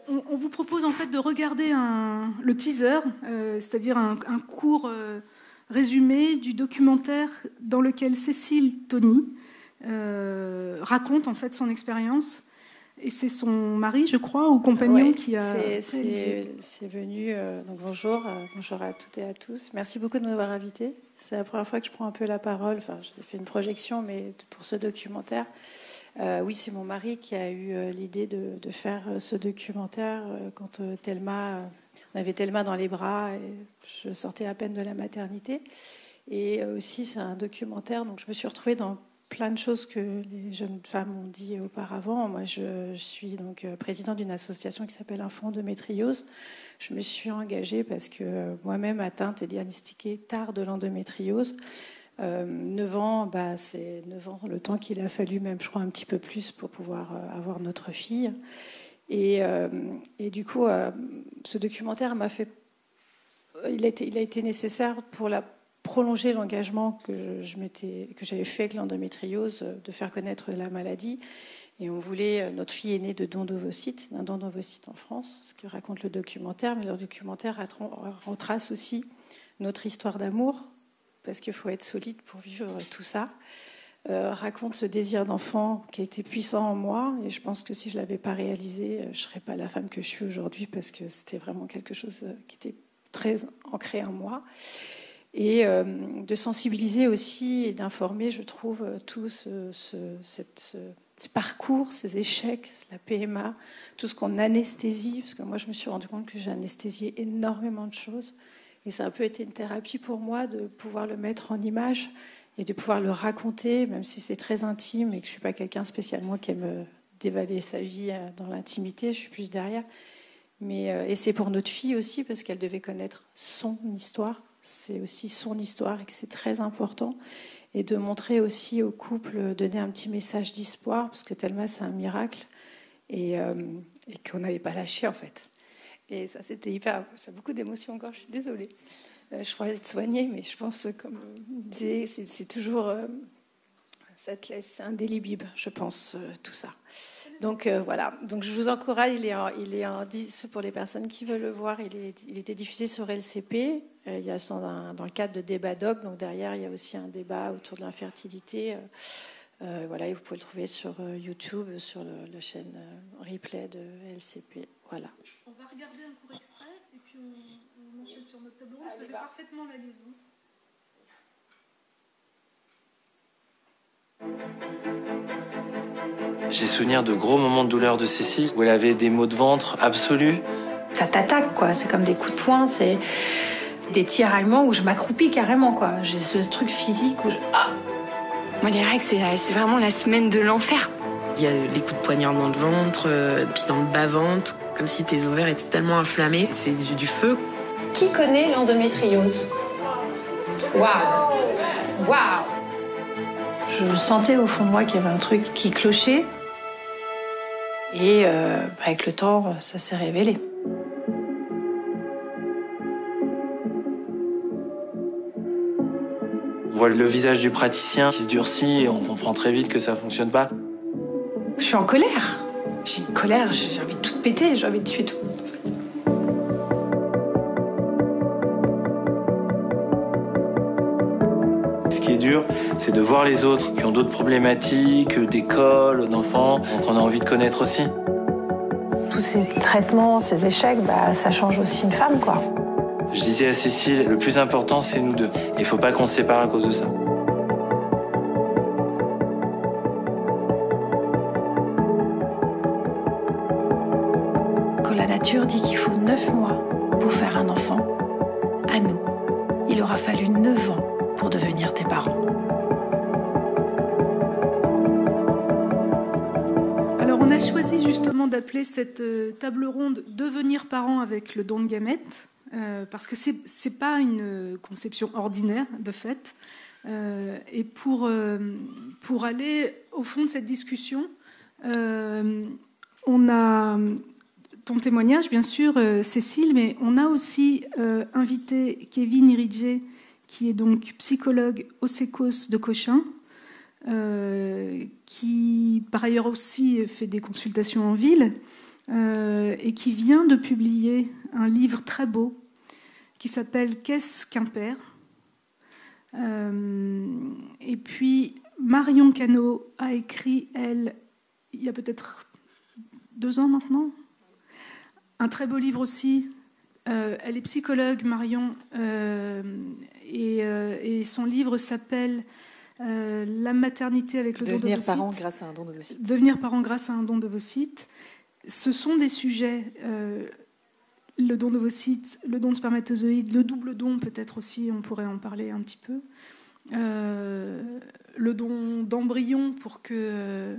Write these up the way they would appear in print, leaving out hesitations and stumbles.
On vous propose en fait de regarder le teaser, c'est-à-dire un court résumé du documentaire dans lequel Cécile Tony raconte en fait son expérience. Et c'est son mari, je crois, ou compagnon qui a réalisé. C'est venu. Donc bonjour à toutes et à tous. Merci beaucoup de m'avoir invité. C'est la première fois que je prends un peu la parole. Enfin, j'ai fait une projection, mais pour ce documentaire. Oui, c'est mon mari qui a eu l'idée de faire ce documentaire quand on avait Thelma dans les bras et je sortais à peine de la maternité. Et aussi, c'est un documentaire, donc je me suis retrouvée dans plein de choses que les jeunes femmes ont dit auparavant. Moi, je suis donc présidente d'une association qui s'appelle Un Fonds d'endométriose. Je me suis engagée parce que moi-même atteinte et diagnostiquée tard de l'endométriose. 9 ans, c'est 9 ans le temps qu'il a fallu, même je crois un petit peu plus, pour pouvoir avoir notre fille. Et du coup, ce documentaire m'a fait... Il a été nécessaire pour prolonger l'engagement que j'avais fait avec l'endométriose, de faire connaître la maladie. Et on voulait... Notre fille est née d'un don d'ovocytes en France, ce que raconte le documentaire. Mais le documentaire retrace aussi notre histoire d'amour, parce qu'il faut être solide pour vivre tout ça. Raconte ce désir d'enfant qui a été puissant en moi, et je pense que si je ne l'avais pas réalisé, je ne serais pas la femme que je suis aujourd'hui, parce que c'était vraiment quelque chose qui était très ancré en moi. Et de sensibiliser aussi et d'informer, je trouve, tout ce parcours, ces échecs, la PMA, tout ce qu'on anesthésie, parce que moi je me suis rendu compte que j'ai anesthésié énormément de choses. Et ça a un peu été une thérapie pour moi de pouvoir le mettre en image et de pouvoir le raconter, même si c'est très intime et que je ne suis pas quelqu'un spécialement qui aime dévaler sa vie dans l'intimité, je suis plus derrière. Et c'est pour notre fille aussi, parce qu'elle devait connaître son histoire. C'est aussi son histoire et que c'est très important. Et de montrer aussi au couple, donner un petit message d'espoir, parce que Thelma, c'est un miracle, et qu'on n'avait pas lâché en fait. Et ça, c'était hyper... J'ai beaucoup d'émotions encore, je suis désolée. Je crois être soignée, mais je pense, comme je disais, c'est toujours... ça te laisse indélébile, je pense, tout ça. Donc voilà. Donc je vous encourage, il est en 10 pour les personnes qui veulent le voir. Il était diffusé sur LCP. Il y a dans le cadre de débat doc. Donc derrière, il y a aussi un débat autour de l'infertilité. Voilà, et vous pouvez le trouver sur YouTube, sur la chaîne replay de LCP. Voilà. On va regarder un court extrait et puis on enchaîne sur notre tableau. Vous savez parfaitement la liaison. J'ai souvenir de gros moments de douleur de Cécile où elle avait des maux de ventre absolus. Ça t'attaque, quoi. C'est comme des coups de poing, c'est des tiraillements où je m'accroupis carrément, quoi. J'ai ce truc physique où je... Moi, les règles, c'est vraiment la semaine de l'enfer. Il y a les coups de poignard dans le ventre, puis dans le bas-ventre, comme si tes ovaires étaient tellement inflammés. C'est du feu. Qui connaît l'endométriose ? Waouh ! Waouh ! Je sentais au fond de moi qu'il y avait un truc qui clochait. Et avec le temps, ça s'est révélé. On voit le visage du praticien qui se durcit et on comprend très vite que ça ne fonctionne pas. Je suis en colère. J'ai une colère, j'ai envie de tout péter, j'ai envie de tuer tout le monde, en fait. Ce qui est dur, c'est de voir les autres qui ont d'autres problématiques, d'école, d'enfants, qu'on a envie de connaître aussi. Tous ces traitements, ces échecs, ça change aussi une femme, quoi. Je disais à Cécile, le plus important, c'est nous deux. Et il ne faut pas qu'on se sépare à cause de ça. Quand la nature dit qu'il faut 9 mois pour faire un enfant, à nous, il aura fallu 9 ans pour devenir tes parents. Alors, on a choisi justement d'appeler cette table ronde « Devenir parent avec le don de gamètes ». Parce que c'est pas une conception ordinaire de fait, et pour aller au fond de cette discussion, on a ton témoignage bien sûr, Cécile, mais on a aussi invité Kevin Iridje, qui est donc psychologue au SECOS de Cochin, qui par ailleurs aussi fait des consultations en ville, et qui vient de publier un livre très beau qui s'appelle « Qu'est-ce qu'un père ?» Et puis Marion Cano a écrit, elle, il y a peut-être 2 ans maintenant, un très beau livre aussi. Elle est psychologue, Marion, et son livre s'appelle La maternité avec le don d'ovocytes. Devenir parent grâce à un don d'ovocytes. Devenir parent grâce à un don d'ovocytes. Ce sont des sujets, le don d'ovocytes, le don de spermatozoïdes, le double don peut-être aussi, on pourrait en parler un petit peu, le don d'embryon pour que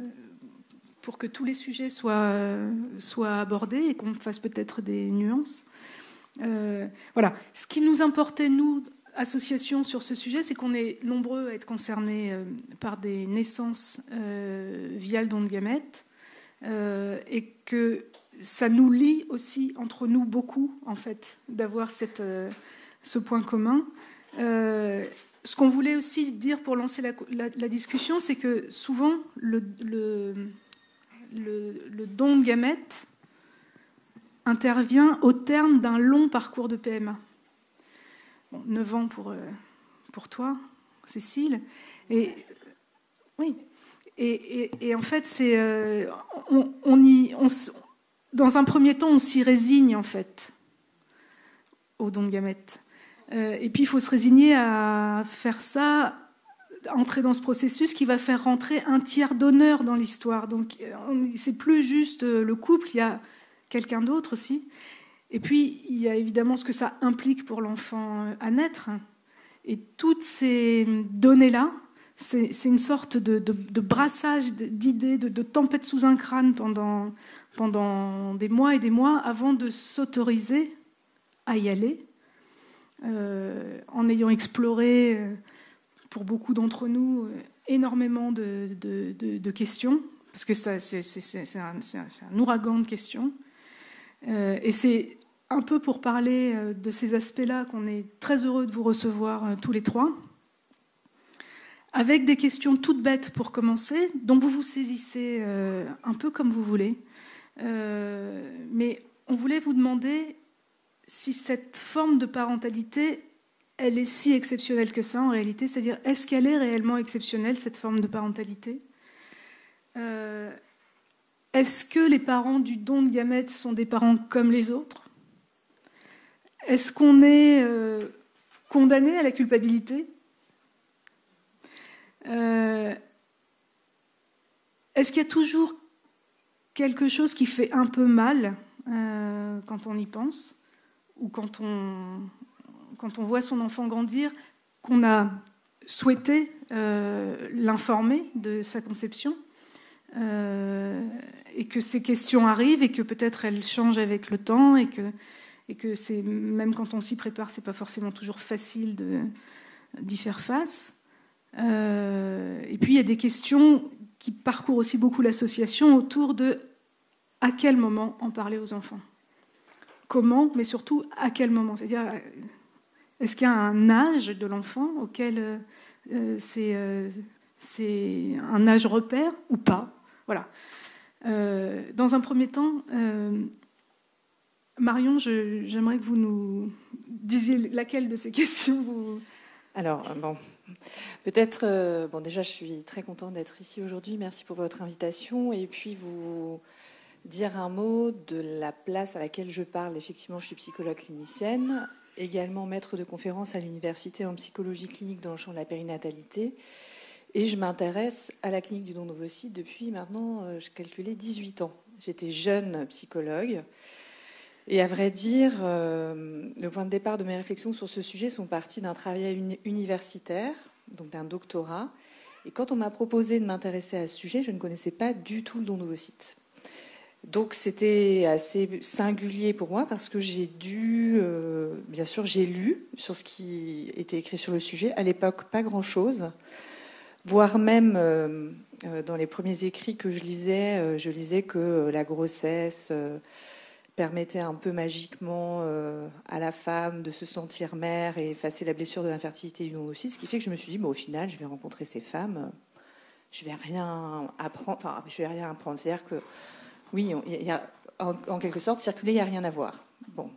tous les sujets soient abordés et qu'on fasse peut-être des nuances. Voilà. Ce qui nous importait, nous, association, sur ce sujet, c'est qu'on est nombreux à être concernés par des naissances via le don de gamètes, et que ça nous lie aussi entre nous beaucoup, en fait, d'avoir ce point commun. Ce qu'on voulait aussi dire pour lancer la discussion, c'est que souvent, le don de gamètes intervient au terme d'un long parcours de PMA. 9 ans pour toi, Cécile. Et, oui. Et en fait, c'est, dans un premier temps, on s'y résigne, en fait, au don de gamètes. Et puis, il faut se résigner à faire ça, à entrer dans ce processus qui va faire rentrer un tiers d'honneur dans l'histoire. Donc, c'est plus juste le couple, il y a quelqu'un d'autre aussi. Et puis, il y a évidemment ce que ça implique pour l'enfant à naître. Et toutes ces données-là, c'est une sorte de brassage d'idées, de tempête sous un crâne pendant des mois et des mois avant de s'autoriser à y aller, en ayant exploré, pour beaucoup d'entre nous, énormément de questions, parce que c'est un ouragan de questions. Et c'est un peu pour parler de ces aspects-là qu'on est très heureux de vous recevoir tous les 3, avec des questions toutes bêtes pour commencer, dont vous vous saisissez un peu comme vous voulez. Mais on voulait vous demander si cette forme de parentalité, elle est si exceptionnelle que ça en réalité, c'est-à-dire est-ce qu'elle est réellement exceptionnelle, cette forme de parentalité ? Est-ce que les parents du don de gamètes sont des parents comme les autres ? Est-ce qu'on est condamné à la culpabilité ? Est-ce qu'il y a toujours quelque chose qui fait un peu mal quand on y pense, ou quand on voit son enfant grandir, qu'on a souhaité l'informer de sa conception, et que ces questions arrivent et que peut-être elles changent avec le temps, et que c'est, même quand on s'y prépare, c'est pas forcément toujours facile d'y faire face. Et puis il y a des questions qui parcourent aussi beaucoup l'association autour de à quel moment en parler aux enfants, comment, mais surtout à quel moment, c'est-à-dire est-ce qu'il y a un âge de l'enfant auquel c'est un âge repère ou pas, voilà. Dans un premier temps, Marion, j'aimerais que vous nous disiez laquelle de ces questions vous... Alors, bon, peut-être... bon, déjà, je suis très contente d'être ici aujourd'hui. Merci pour votre invitation. Et puis, vous dire un mot de la place à laquelle je parle. Effectivement, je suis psychologue clinicienne, également maître de conférence à l'université en psychologie clinique dans le champ de la périnatalité. Et je m'intéresse à la clinique du don d'ovocytes depuis maintenant, je calculais, 18 ans. J'étais jeune psychologue. Et à vrai dire, le point de départ de mes réflexions sur ce sujet sont partis d'un travail universitaire, donc d'un doctorat. Et quand on m'a proposé de m'intéresser à ce sujet, je ne connaissais pas du tout le don d'ovocytes. Donc c'était assez singulier pour moi parce que j'ai dû, bien sûr, j'ai lu sur ce qui était écrit sur le sujet. À l'époque, pas grand-chose, voire même dans les premiers écrits que je lisais que la grossesse permettait un peu magiquement à la femme de se sentir mère et effacer la blessure de l'infertilité du don d'ovocytes, ce qui fait que je me suis dit, au final, je vais rencontrer ces femmes, je vais rien apprendre. Enfin, je vais rien apprendre. C'est-à-dire que, oui, il y a, en quelque sorte, circuler, il n'y a rien à voir. Bon.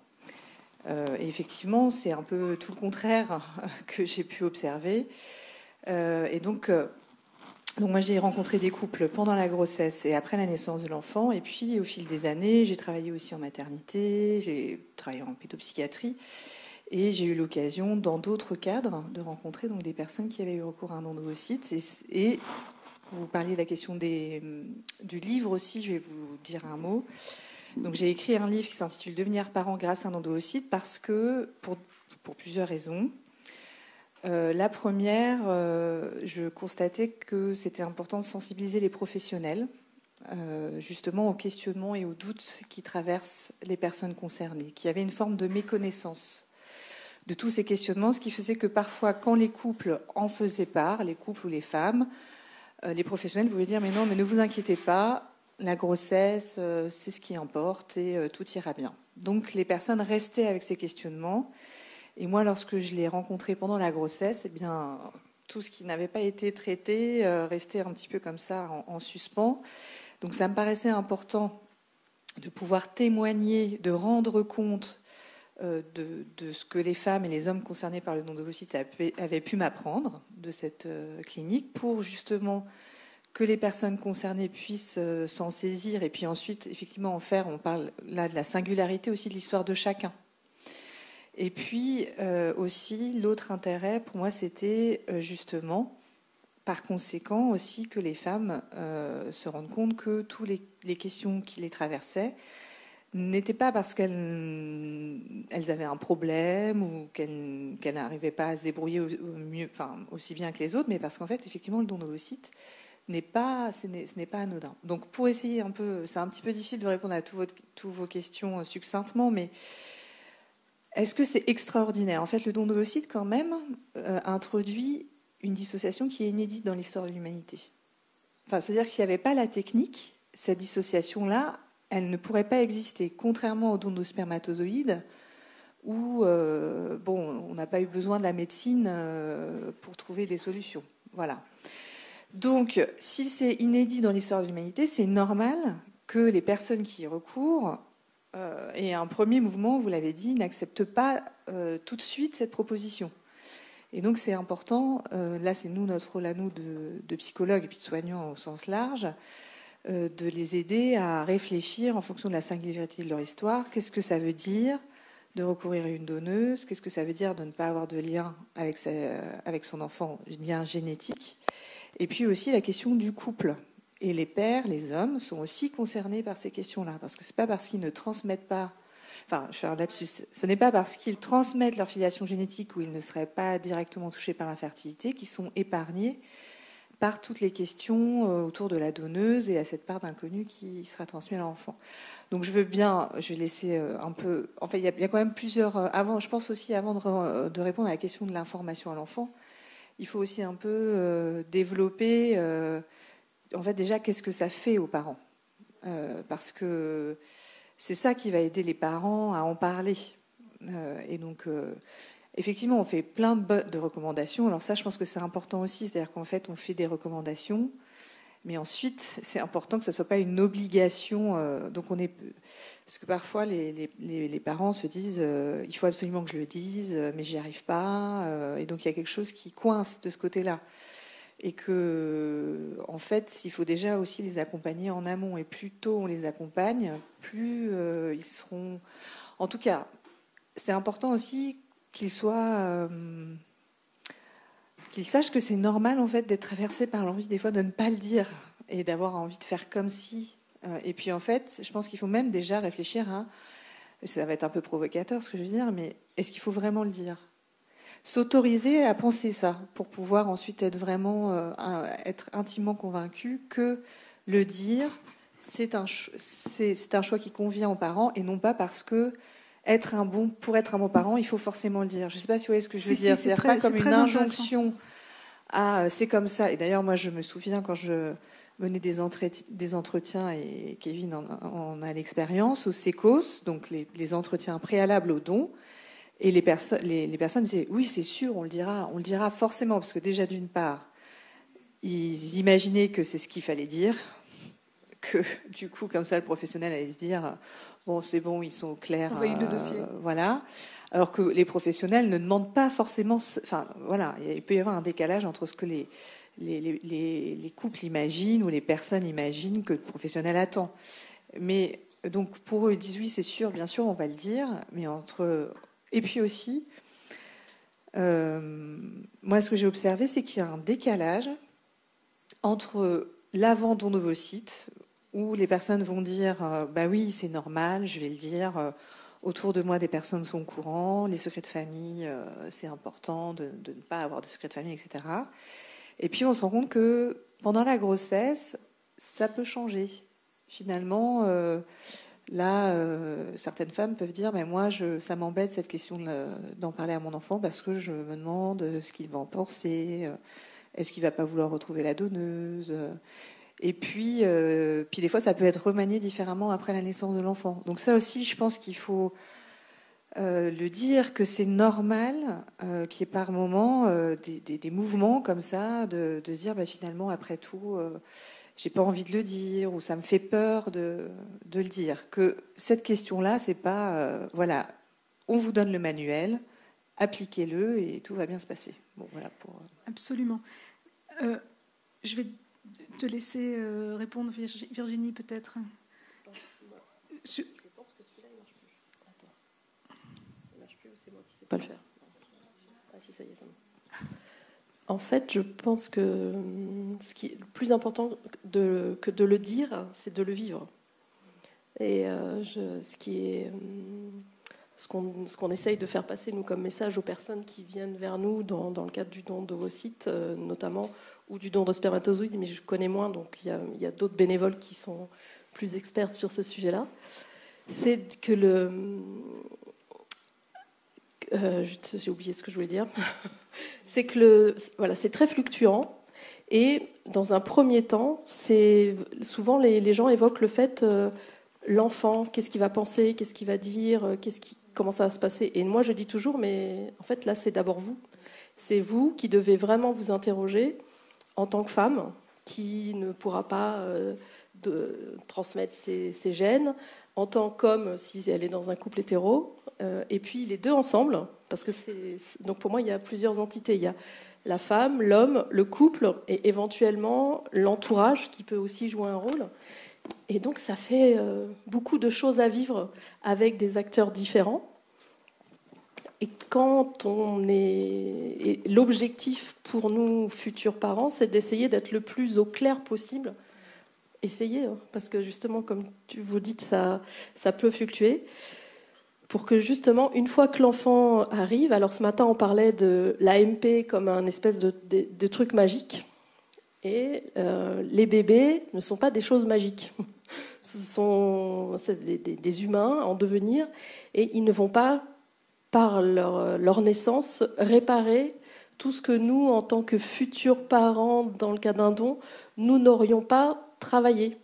Et effectivement, c'est un peu tout le contraire que j'ai pu observer. Et donc moi, j'ai rencontré des couples pendant la grossesse et après la naissance de l'enfant. Et puis, au fil des années, j'ai travaillé aussi en maternité, j'ai travaillé en pédopsychiatrie. Et j'ai eu l'occasion, dans d'autres cadres, de rencontrer donc, des personnes qui avaient eu recours à un don d'ovocytes. Et vous parliez de la question du livre aussi, je vais vous dire un mot. Donc, j'ai écrit un livre qui s'intitule « Devenir parent grâce à un don d'ovocytes » parce que, pour plusieurs raisons. La première, je constatais que c'était important de sensibiliser les professionnels justement aux questionnements et aux doutes qui traversent les personnes concernées, qui avaient une forme de méconnaissance de tous ces questionnements, ce qui faisait que parfois, quand les couples en faisaient part, les couples ou les femmes, les professionnels pouvaient dire « mais non, mais ne vous inquiétez pas, la grossesse, c'est ce qui importe et tout ira bien ». Donc les personnes restaient avec ces questionnements. Et moi, lorsque je l'ai rencontré pendant la grossesse, eh bien, tout ce qui n'avait pas été traité restait un petit peu comme ça, en suspens. Donc ça me paraissait important de pouvoir témoigner, de rendre compte de ce que les femmes et les hommes concernés par le don d'ovocytes avaient pu m'apprendre de cette clinique pour justement que les personnes concernées puissent s'en saisir et puis ensuite effectivement en faire, on parle là de la singularité aussi de l'histoire de chacun. Et puis aussi l'autre intérêt pour moi c'était justement par conséquent aussi que les femmes se rendent compte que toutes les questions qui les traversaient n'était pas parce qu'elles avaient un problème ou qu'elles n'arrivaient pas à se débrouiller mieux, enfin, aussi bien que les autres, mais parce qu'en fait, effectivement, le don d'ovocytes ce n'est pas anodin. Donc, pour essayer un peu, c'est un petit peu difficile de répondre à toutes vos questions succinctement, mais est-ce que c'est extraordinaire ? En fait, le don d'ovocytes, quand même, introduit une dissociation qui est inédite dans l'histoire de l'humanité. Enfin, c'est-à-dire que s'il n'y avait pas la technique, cette dissociation-là, elle ne pourrait pas exister, contrairement au don de spermatozoïdes, où on n'a pas eu besoin de la médecine pour trouver des solutions. Voilà. Donc, si c'est inédit dans l'histoire de l'humanité, c'est normal que les personnes qui y recourent aient un premier mouvement, vous l'avez dit, n'acceptent pas tout de suite cette proposition. Et donc, c'est important, là, c'est notre rôle à nous de psychologues et puis de soignants au sens large, de les aider à réfléchir en fonction de la singularité de leur histoire. Qu'est-ce que ça veut dire de recourir à une donneuse ? Qu'est-ce que ça veut dire de ne pas avoir de lien avec son enfant, lien génétique ? Et puis aussi la question du couple. Et les pères, les hommes, sont aussi concernés par ces questions-là. Parce que ce n'est pas parce qu'ils ne transmettent pas... Enfin, je fais un lapsus. Ce n'est pas parce qu'ils transmettent leur filiation génétique ou ils ne seraient pas directement touchés par l'infertilité qu'ils sont épargnés par toutes les questions autour de la donneuse et à cette part d'inconnu qui sera transmise à l'enfant. Donc je vais laisser un peu... En fait, il y a quand même plusieurs... je pense aussi, avant de répondre à la question de l'information à l'enfant, il faut aussi un peu développer... en fait, déjà, qu'est-ce que ça fait aux parents ? Parce que c'est ça qui va aider les parents à en parler. Et donc... effectivement, on fait plein de recommandations. Alors ça, je pense que c'est important aussi. C'est-à-dire qu'en fait, on fait des recommandations. Mais ensuite, c'est important que ça ne soit pas une obligation. Parce que parfois, les parents se disent il faut absolument que je le dise, mais j'y arrive pas. Et donc, il y a quelque chose qui coince de ce côté-là. Et que, en fait, il faut déjà aussi les accompagner en amont. Et plus tôt on les accompagne, plus ils seront... En tout cas, c'est important aussi qu'ils sachent que c'est normal en fait d'être traversé par l'envie des fois de ne pas le dire et d'avoir envie de faire comme si. Et puis en fait, je pense qu'il faut même déjà réfléchir à, ça va être un peu provocateur ce que je veux dire, mais est-ce qu'il faut vraiment le dire ? S'autoriser à penser ça pour pouvoir ensuite être vraiment être intimement convaincu que le dire c'est un choix qui convient aux parents et non pas parce que pour être un bon parent, il faut forcément le dire. Je ne sais pas si vous voyez ce que je veux dire. C'est pas comme une injonction à c'est comme ça. Et d'ailleurs, moi, je me souviens quand je menais des entretiens, et Kevin en a l'expérience, au SECOS, donc les entretiens préalables au don, et les personnes disaient oui, c'est sûr, on le dira forcément, parce que déjà, d'une part, ils imaginaient que c'est ce qu'il fallait dire, que du coup, comme ça, le professionnel allait se dire bon, c'est bon, ils sont clairs. On valide le dossier. Voilà. Alors que les professionnels ne demandent pas forcément. Enfin, voilà, il peut y avoir un décalage entre ce que les couples imaginent ou les personnes imaginent que le professionnel attend. Mais donc, pour eux, ils disent oui, c'est sûr, bien sûr, on va le dire. Mais et puis aussi, moi, ce que j'ai observé, c'est qu'il y a un décalage entre l'avant don ovocytes, où les personnes vont dire bah oui, c'est normal, je vais le dire, autour de moi des personnes sont au courant, les secrets de famille, c'est important de ne pas avoir de secrets de famille, etc. Et puis on se rend compte que pendant la grossesse, ça peut changer. Finalement, certaines femmes peuvent dire mais moi, ça m'embête cette question d'en parler à mon enfant parce que je me demande ce qu'il va en penser, est-ce qu'il va pas vouloir retrouver la donneuse. Et puis des fois, ça peut être remanié différemment après la naissance de l'enfant. Donc ça aussi, je pense qu'il faut le dire, que c'est normal qu'il y ait par moments des mouvements comme ça, de se dire finalement, après tout, j'ai pas envie de le dire, ou ça me fait peur de le dire. Que cette question-là, c'est pas... voilà, on vous donne le manuel, appliquez-le et tout va bien se passer. Bon, voilà pour... Absolument. Je vais te laisser répondre, Virginie, peut-être. Je pense que celui-là, il marche plus. Attends. Il marche plus ou c'est moi qui ne sais pas le faire? Ah si, ça y est, ça marche. En fait, je pense que ce qui est le plus important que de le dire, c'est de le vivre. Et ce qu'on essaye de faire passer, nous, comme message aux personnes qui viennent vers nous dans le cadre du don d'ovocytes, notamment, ou du don de spermatozoïdes, mais je connais moins, donc il y a d'autres bénévoles qui sont plus expertes sur ce sujet-là, c'est que j'ai oublié ce que je voulais dire. C'est que c'est très fluctuant. Et dans un premier temps, souvent les gens évoquent le fait l'enfant, qu'est-ce qu'il va penser, qu'est-ce qu'il va dire, comment ça va se passer. Et moi, je dis toujours, mais en fait, là, c'est d'abord vous. C'est vous qui devez vraiment vous interroger en tant que femme, qui ne pourra pas transmettre ses gènes, en tant qu'homme, si elle est dans un couple hétéro, et puis les deux ensemble, parce que donc pour moi, il y a plusieurs entités. Il y a la femme, l'homme, le couple, et éventuellement l'entourage, qui peut aussi jouer un rôle. Et donc, ça fait beaucoup de choses à vivre avec des acteurs différents. Et l'objectif pour nous, futurs parents, c'est d'essayer d'être le plus au clair possible. Essayez, parce que justement, comme vous dites, ça peut fluctuer. Pour que justement, une fois que l'enfant arrive, alors ce matin, on parlait de l'AMP comme un espèce de truc magique. Et les bébés ne sont pas des choses magiques. C'est des humains en devenir, et ils ne vont pas, par leur naissance, réparer tout ce que nous, en tant que futurs parents, dans le cas d'un don, nous n'aurions pas travaillé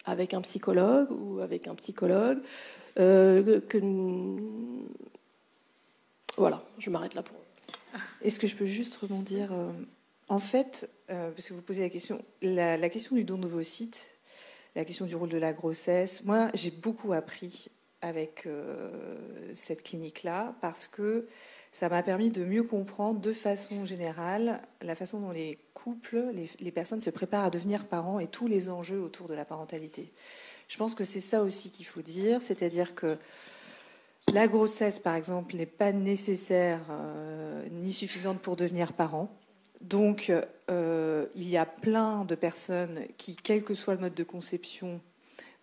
avec un psychologue ou avec un psychologue. Voilà, je m'arrête là pour... Est-ce que je peux juste rebondir en fait, parce que vous posez la question du don d'ovocytes, la question du rôle de la grossesse. Moi, j'ai beaucoup appris avec cette clinique-là, parce que ça m'a permis de mieux comprendre de façon générale la façon dont les couples, les personnes se préparent à devenir parents et tous les enjeux autour de la parentalité. Je pense que c'est ça aussi qu'il faut dire, c'est-à-dire que la grossesse, par exemple, n'est pas nécessaire ni suffisante pour devenir parent. Donc, il y a plein de personnes qui, quel que soit le mode de conception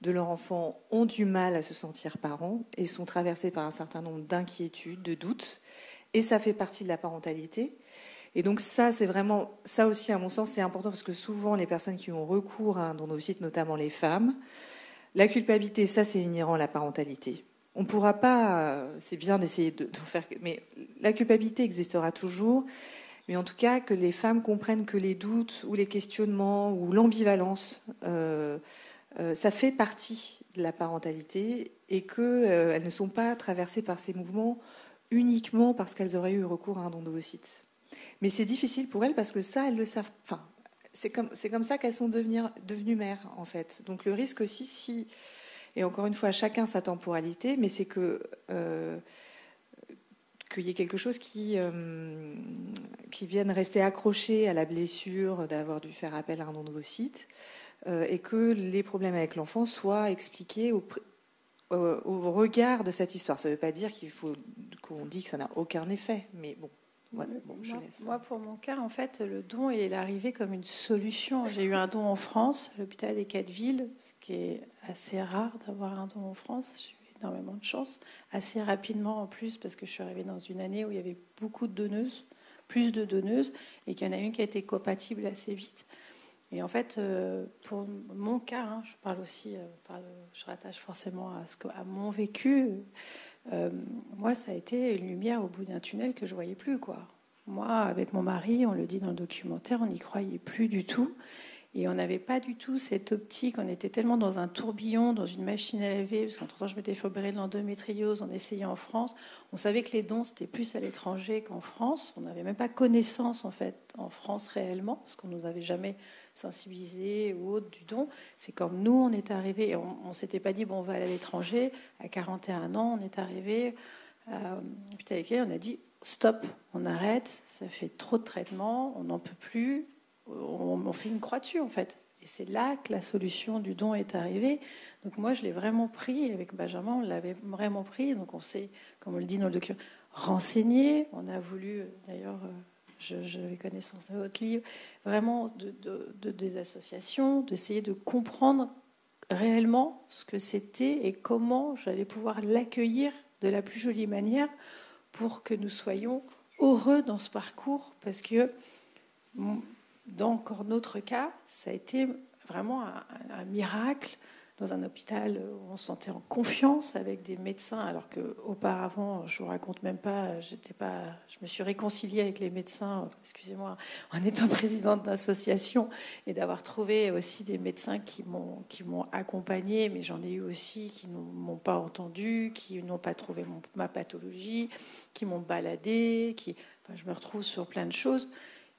de leur enfant, ont du mal à se sentir parents et sont traversées par un certain nombre d'inquiétudes, de doutes. Et ça fait partie de la parentalité. Et donc ça, c'est vraiment... Ça aussi, à mon sens, c'est important parce que souvent, les personnes qui ont recours à un don d'ovocytes, notamment les femmes, la culpabilité, ça, c'est inhérent à la parentalité. On ne pourra pas... c'est bien d'essayer de faire... Mais la culpabilité existera toujours. Mais en tout cas, que les femmes comprennent que les doutes ou les questionnements ou l'ambivalence, ça fait partie de la parentalité et qu'elles ne sont pas traversées par ces mouvements uniquement parce qu'elles auraient eu recours à un don d'ovocytes. Mais c'est difficile pour elles parce que ça, elles le savent. Enfin, c'est comme ça qu'elles sont devenues mères, en fait. Donc le risque aussi, et encore une fois, chacun sa temporalité, mais c'est qu'il y ait quelque chose qui vienne rester accroché à la blessure d'avoir dû faire appel à un ovocyte, et que les problèmes avec l'enfant soient expliqués au regard de cette histoire. Ça ne veut pas dire qu'on dit que ça n'a aucun effet, mais bon. Voilà, je laisse. Moi, pour mon cas, en fait, le don il est arrivé comme une solution. J'ai eu un don en France, à l'hôpital des Quatre-Villes, ce qui est assez rare d'avoir un don en France. J'ai eu énormément de chance, assez rapidement en plus, parce que je suis arrivée dans une année où il y avait beaucoup de donneuses, plus de donneuses, et qu'il y en a une qui a été compatible assez vite. Et en fait, pour mon cas, je parle aussi, je rattache forcément à mon vécu. Moi, ça a été une lumière au bout d'un tunnel que je voyais plus, quoi. Moi, avec mon mari, on le dit dans le documentaire, on n'y croyait plus du tout. Et on n'avait pas du tout cette optique. On était tellement dans un tourbillon, dans une machine à laver, parce qu'entre-temps, je m'étais fait opérer de l'endométriose, on essayait en France. On savait que les dons, c'était plus à l'étranger qu'en France. On n'avait même pas connaissance, en fait, en France réellement, parce qu'on ne nous avait jamais sensibilisés ou autre du don. C'est comme nous, on est arrivés, on ne s'était pas dit, bon, on va aller à l'étranger. À 41 ans, on est arrivés, puis avec elle, on a dit, stop, on arrête, ça fait trop de traitements, on n'en peut plus. On fait une croix dessus, en fait. Et c'est là que la solution du don est arrivée. Donc moi, je l'ai vraiment pris. Avec Benjamin, on l'avait vraiment pris. Donc on s'est, comme on le dit dans le document, renseigné. On a voulu, d'ailleurs, j'avais connaissance de votre livre, vraiment des associations, d'essayer de comprendre réellement ce que c'était et comment j'allais pouvoir l'accueillir de la plus jolie manière pour que nous soyons heureux dans ce parcours. Parce que... dans encore notre cas, ça a été vraiment un miracle dans un hôpital où on se sentait en confiance avec des médecins, alors qu'auparavant, je ne vous raconte même pas, je me suis réconciliée avec les médecins, excusez-moi, en étant présidente d'association, et d'avoir trouvé aussi des médecins qui m'ont accompagnée, mais j'en ai eu aussi qui ne m'ont pas entendue, qui n'ont pas trouvé ma pathologie, qui m'ont baladée, je me retrouve sur plein de choses.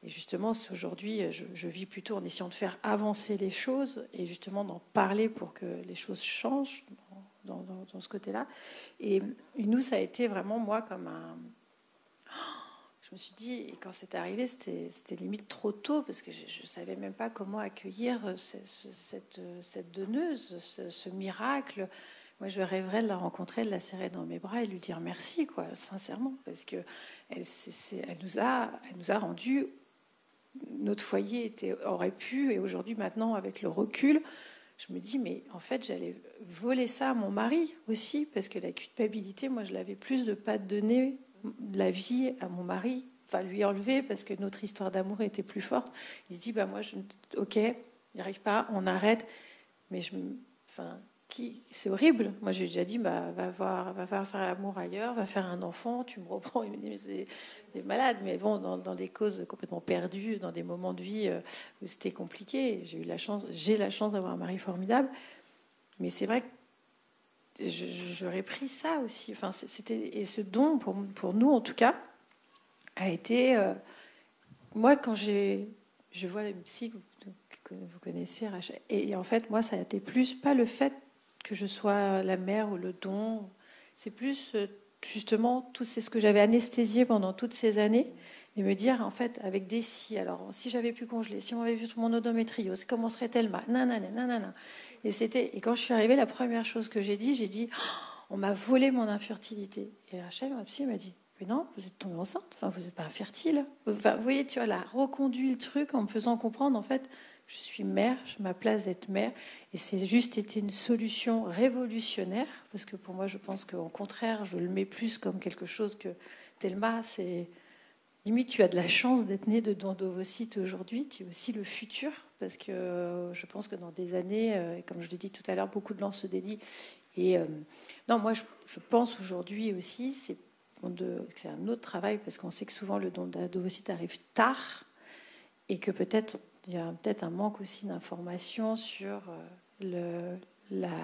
Et justement, aujourd'hui, je vis plutôt en essayant de faire avancer les choses et justement d'en parler pour que les choses changent dans ce côté-là. Et nous, ça a été vraiment, moi, comme un... Je me suis dit, et quand c'est arrivé, c'était limite trop tôt, parce que je ne savais même pas comment accueillir cette donneuse, ce miracle. Moi, je rêverais de la rencontrer, de la serrer dans mes bras et lui dire merci, quoi, sincèrement, parce qu'elle nous a rendu... Notre foyer aurait pu, et aujourd'hui, maintenant, avec le recul, je me dis, mais en fait, j'allais voler ça à mon mari aussi, parce que la culpabilité, moi, je l'avais plus de pas donner de la vie à mon mari, enfin, lui enlever, parce que notre histoire d'amour était plus forte. Il se dit, bah, moi, ok, il n'y arrive pas, on arrête, mais c'est horrible. Moi, j'ai déjà dit, bah, va faire l'amour ailleurs, va faire un enfant, tu me reprends. Il me dit, mais c'est malade. Mais bon, dans des causes complètement perdues, dans des moments de vie où c'était compliqué. J'ai la chance d'avoir un mari formidable. Mais c'est vrai que j'aurais pris ça aussi. Enfin, et ce don, pour nous, en tout cas, a été... moi, quand je vois une psy que vous connaissez, Rachel, et en fait, moi, ça a été plus pas le fait que je sois la mère ou le don. C'est plus, justement, c'est ce que j'avais anesthésié pendant toutes ces années, et me dire, en fait, avec des si, alors, si j'avais pu congeler, si on avait vu tout mon endométriose, comment serait-elle ma nanana. Et quand je suis arrivée, la première chose que j'ai dit, on m'a volé mon infertilité. Et Rachel, ma psy, m'a dit, mais non, vous êtes tombée enceinte, enfin, vous n'êtes pas infertile. Enfin, vous voyez, tu vois, elle a reconduit le truc en me faisant comprendre, en fait, je suis mère, j'ai ma place d'être mère, et c'est juste été une solution révolutionnaire, parce que pour moi, je pense qu'au contraire, je le mets plus comme quelque chose que Thelma, c'est limite, tu as de la chance d'être née de don d'ovocytes aujourd'hui, tu es aussi le futur, parce que je pense que dans des années, comme je l'ai dit tout à l'heure, beaucoup de gens se dédient. Et non, moi, je pense aujourd'hui aussi, c'est un autre travail, parce qu'on sait que souvent le don d'ovocytes arrive tard, et que peut-être il y a peut-être un manque aussi d'informations sur la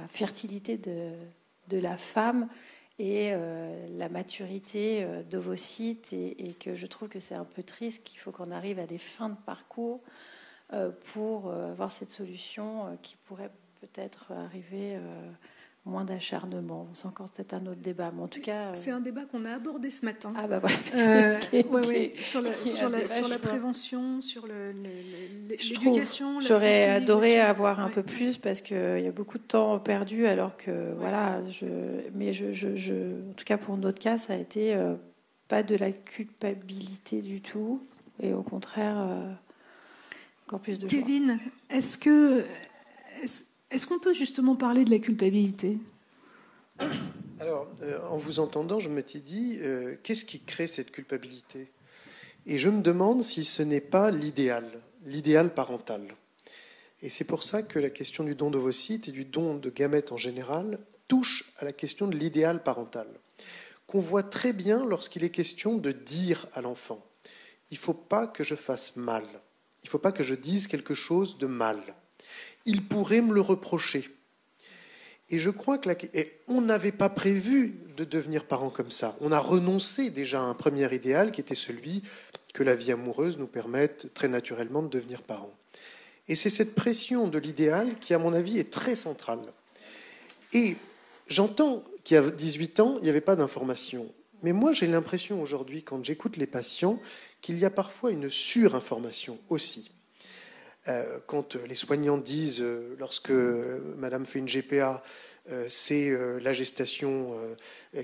fertilité de la femme et la maturité d'ovocytes, et que je trouve que c'est un peu triste, qu'il faut qu'on arrive à des fins de parcours pour avoir cette solution qui pourrait peut-être arriver moins d'acharnement. C'est encore peut-être un autre débat, mais en tout cas... C'est un débat qu'on a abordé ce matin. Ah bah voilà. Sur la prévention, sur l'éducation, la j'aurais adoré sensibilisation. avoir un peu plus, parce qu'il y a beaucoup de temps perdu, alors que voilà, en tout cas pour notre cas, ça a été pas de la culpabilité du tout, et au contraire, encore plus de joie. Kevin, est-ce qu'on peut justement parler de la culpabilité ? Alors, en vous entendant, je m'étais dit, qu'est-ce qui crée cette culpabilité ? Et je me demande si ce n'est pas l'idéal parental. Et c'est pour ça que la question du don d'ovocytes et du don de gamètes en général touche à la question de l'idéal parental, qu'on voit très bien lorsqu'il est question de dire à l'enfant, il ne faut pas que je fasse mal, il ne faut pas que je dise quelque chose de mal. Il pourrait me le reprocher. Et je crois que on n'avait pas prévu de devenir parent comme ça. On a renoncé déjà à un premier idéal qui était celui que la vie amoureuse nous permette très naturellement de devenir parents. Et c'est cette pression de l'idéal qui, à mon avis, est très centrale. Et j'entends qu'il y a 18 ans, il n'y avait pas d'information. Mais moi, j'ai l'impression aujourd'hui, quand j'écoute les patients, qu'il y a parfois une surinformation aussi. Quand les soignants disent, lorsque madame fait une GPA, c'est la gestation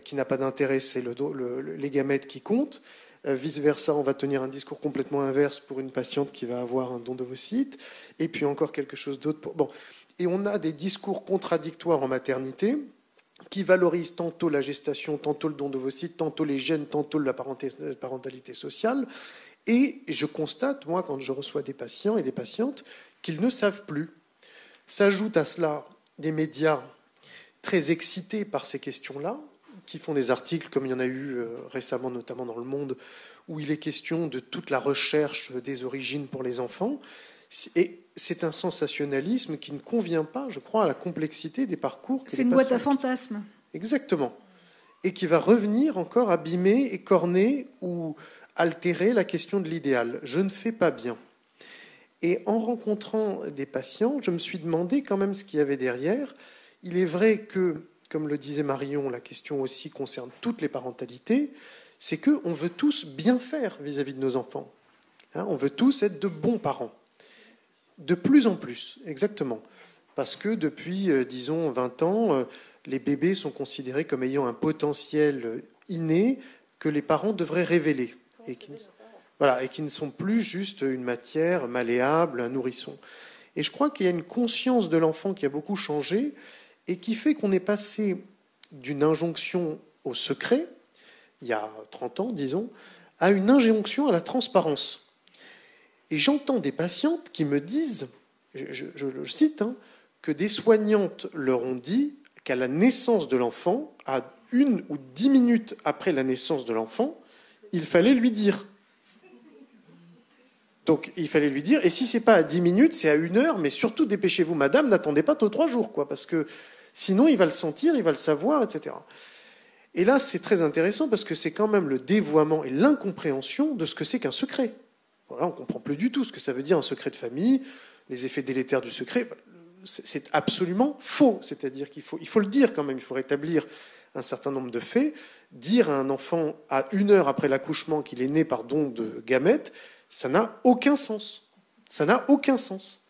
qui n'a pas d'intérêt, c'est les gamètes qui comptent. Vice-versa, on va tenir un discours complètement inverse pour une patiente qui va avoir un don d'ovocytes. Et puis encore quelque chose d'autre. Bon. Et on a des discours contradictoires en maternité qui valorisent tantôt la gestation, tantôt le don d'ovocytes, tantôt les gènes, tantôt la parentalité sociale. Et je constate, moi, quand je reçois des patients et des patientes, qu'ils ne savent plus. S'ajoutent à cela des médias très excités par ces questions-là, qui font des articles, comme il y en a eu récemment, notamment dans Le Monde, où il est question de toute la recherche des origines pour les enfants. Et c'est un sensationnalisme qui ne convient pas, je crois, à la complexité des parcours. C'est une boîte à fantasmes. Exactement. Et qui va revenir encore abîmer, écorner ou altérer la question de l'idéal. Je ne fais pas bien. Et en rencontrant des patients, je me suis demandé quand même ce qu'il y avait derrière. Il est vrai que, comme le disait Marion, la question aussi concerne toutes les parentalités, c'est qu'on veut tous bien faire vis-à-vis de nos enfants. On veut tous être de bons parents. De plus en plus, exactement. Parce que depuis, disons, 20 ans, les bébés sont considérés comme ayant un potentiel inné que les parents devraient révéler. Et qui ne sont plus juste une matière malléable, un nourrisson. Et je crois qu'il y a une conscience de l'enfant qui a beaucoup changé et qui fait qu'on est passé d'une injonction au secret, il y a 30 ans, disons, à une injonction à la transparence. Et j'entends des patientes qui me disent, je le cite, que des soignantes leur ont dit qu'à la naissance de l'enfant, à 1 ou 10 minutes après la naissance de l'enfant, il fallait lui dire. Donc, il fallait lui dire, et si c'est pas à 10 minutes, c'est à 1 heure, mais surtout, dépêchez-vous, madame, n'attendez pas 3 jours, quoi, parce que sinon, il va le sentir, il va le savoir, etc. Et là, c'est très intéressant, parce que c'est quand même le dévoiement et l'incompréhension de ce que c'est qu'un secret. Voilà, on ne comprend plus du tout ce que ça veut dire un secret de famille, les effets délétères du secret. C'est absolument faux, c'est-à-dire qu'il faut le dire quand même, il faut rétablir un certain nombre de faits. Dire à un enfant à 1 heure après l'accouchement qu'il est né par don de gamètes, ça n'a aucun sens. Ça n'a aucun sens.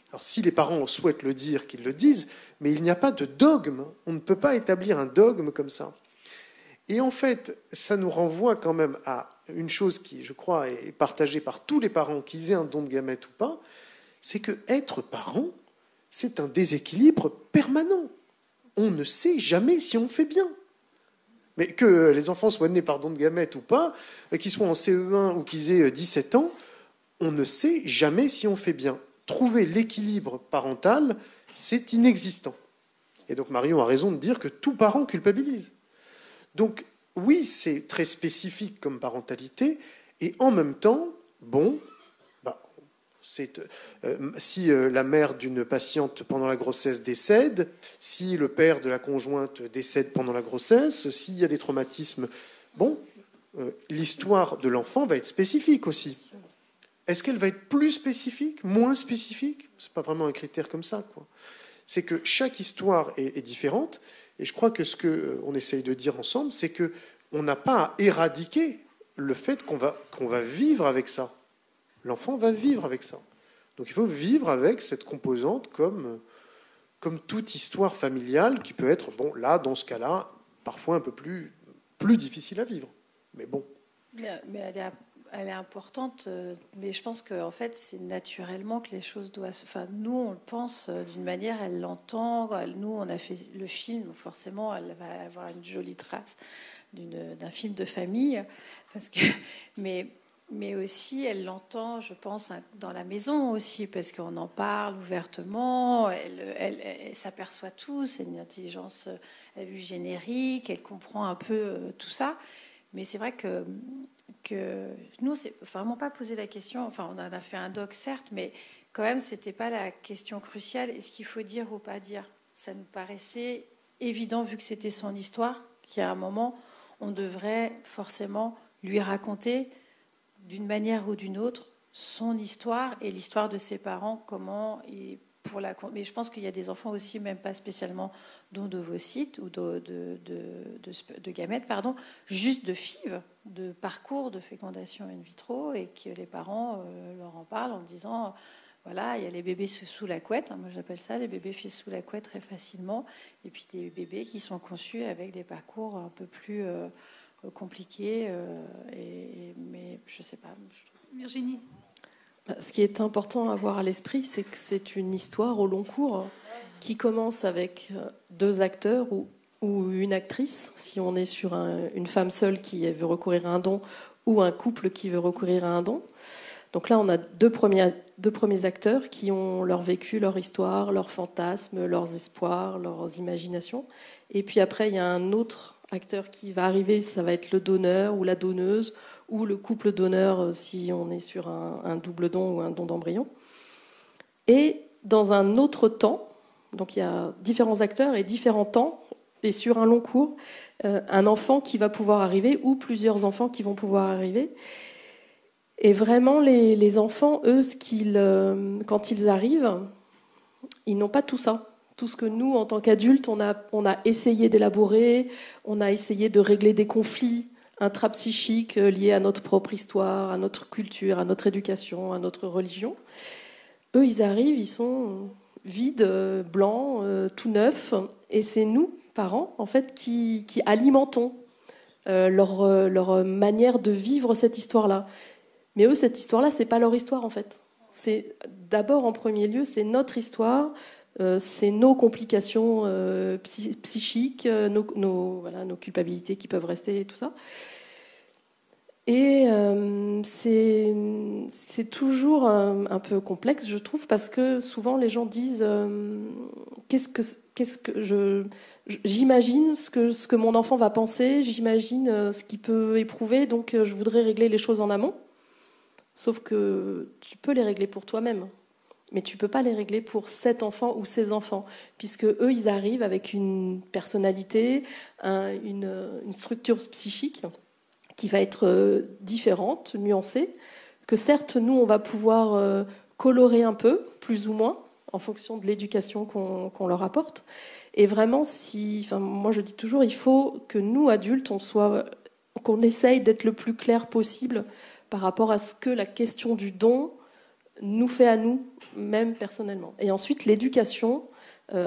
Alors si les parents souhaitent le dire, qu'ils le disent, mais il n'y a pas de dogme. On ne peut pas établir un dogme comme ça. Et en fait, ça nous renvoie quand même à une chose qui, je crois, est partagée par tous les parents, qu'ils aient un don de gamètes ou pas, c'est que être parent, c'est un déséquilibre permanent. On ne sait jamais si on fait bien. Mais que les enfants soient nés par don de gamètes ou pas, qu'ils soient en CE1 ou qu'ils aient 17 ans, on ne sait jamais si on fait bien. Trouver l'équilibre parental, c'est inexistant. Et donc Marion a raison de dire que tout parent culpabilise. Donc oui, c'est très spécifique comme parentalité, et en même temps, si la mère d'une patiente pendant la grossesse décède, si le père de la conjointe décède pendant la grossesse, s'il y a des traumatismes, l'histoire de l'enfant va être spécifique aussi. Est-ce qu'elle va être plus spécifique, moins spécifique? C'est pas vraiment un critère comme ça, quoi. C'est que chaque histoire est différente, et je crois que ce qu'on essaye de dire ensemble, c'est qu'on n'a pas à éradiquer le fait qu'on va vivre avec ça. L'enfant va vivre avec ça. Donc il faut vivre avec cette composante comme toute histoire familiale qui peut être, bon, là, dans ce cas-là, parfois un peu plus difficile à vivre. Mais bon. Mais elle est importante, mais je pense qu'en fait, c'est naturellement que les choses doivent... Enfin, nous, on le pense d'une manière, elle l'entend. Nous, on a fait le film, forcément, elle va avoir une jolie trace d'un film de famille. Parce que, mais aussi, elle l'entend, je pense, dans la maison aussi, parce qu'on en parle ouvertement. Elle s'aperçoit tout, c'est une intelligence à vue générique, elle comprend un peu tout ça. Mais c'est vrai que nous, c'est vraiment pas posé la question. Enfin, on en a fait un doc, certes, mais quand même, c'était pas la question cruciale. Est-ce qu'il faut dire ou pas dire? Ça nous paraissait évident, vu que c'était son histoire, qu'à un moment, on devrait forcément lui raconter, d'une manière ou d'une autre, son histoire et l'histoire de ses parents, comment et pour la. Mais je pense qu'il y a des enfants aussi, même pas spécialement d'ovocytes ou de gamètes, pardon, juste de FIV, de parcours de fécondation in vitro, et que les parents leur en parlent en disant, voilà, il y a les bébés sous la couette, moi j'appelle ça les bébés sous la couette très facilement, et puis des bébés qui sont conçus avec des parcours un peu plus compliqués, mais je sais pas. Virginie. Ce qui est important à avoir à l'esprit, c'est que c'est une histoire au long cours qui commence avec 2 acteurs ou une actrice, si on est sur une femme seule qui veut recourir à un don, ou un couple qui veut recourir à un don. Donc là, on a deux premiers acteurs qui ont leur vécu, leur histoire, leurs fantasmes, leurs espoirs, leurs imaginations. Et puis après, il y a un autre acteur qui va arriver, ça va être le donneur ou la donneuse, ou le couple donneur si on est sur un double don ou un don d'embryon. Et dans un autre temps, donc il y a différents acteurs et différents temps, et sur un long cours, un enfant qui va pouvoir arriver, ou plusieurs enfants qui vont pouvoir arriver. Et vraiment, les enfants, eux, quand ils arrivent, ils n'ont pas tout ça. Tout ce que nous, en tant qu'adultes, on a essayé d'élaborer, on a essayé de régler des conflits intrapsychiques liés à notre propre histoire, à notre culture, à notre éducation, à notre religion. Eux, ils arrivent, ils sont vides, blancs, tout neufs, et c'est nous, parents, en fait, qui alimentons leur manière de vivre cette histoire-là. Mais eux, cette histoire-là, c'est pas leur histoire, en fait. C'est d'abord, en premier lieu, c'est notre histoire, c'est nos complications psychiques, nos culpabilités qui peuvent rester, et tout ça. Et c'est toujours un peu complexe, je trouve, parce que souvent les gens disent j'imagine ce que mon enfant va penser, j'imagine ce qu'il peut éprouver, donc je voudrais régler les choses en amont. Sauf que tu peux les régler pour toi-même, mais tu ne peux pas les régler pour cet enfant ou ces enfants, puisque eux, ils arrivent avec une personnalité, une structure psychique qui va être différente, nuancée, que certes, nous, on va pouvoir colorer un peu, plus ou moins, en fonction de l'éducation qu'on leur apporte. Et vraiment, moi je dis toujours, il faut que nous, adultes, qu'on essaye d'être le plus clair possible par rapport à ce que la question du don nous fait à nous, même personnellement. Et ensuite, l'éducation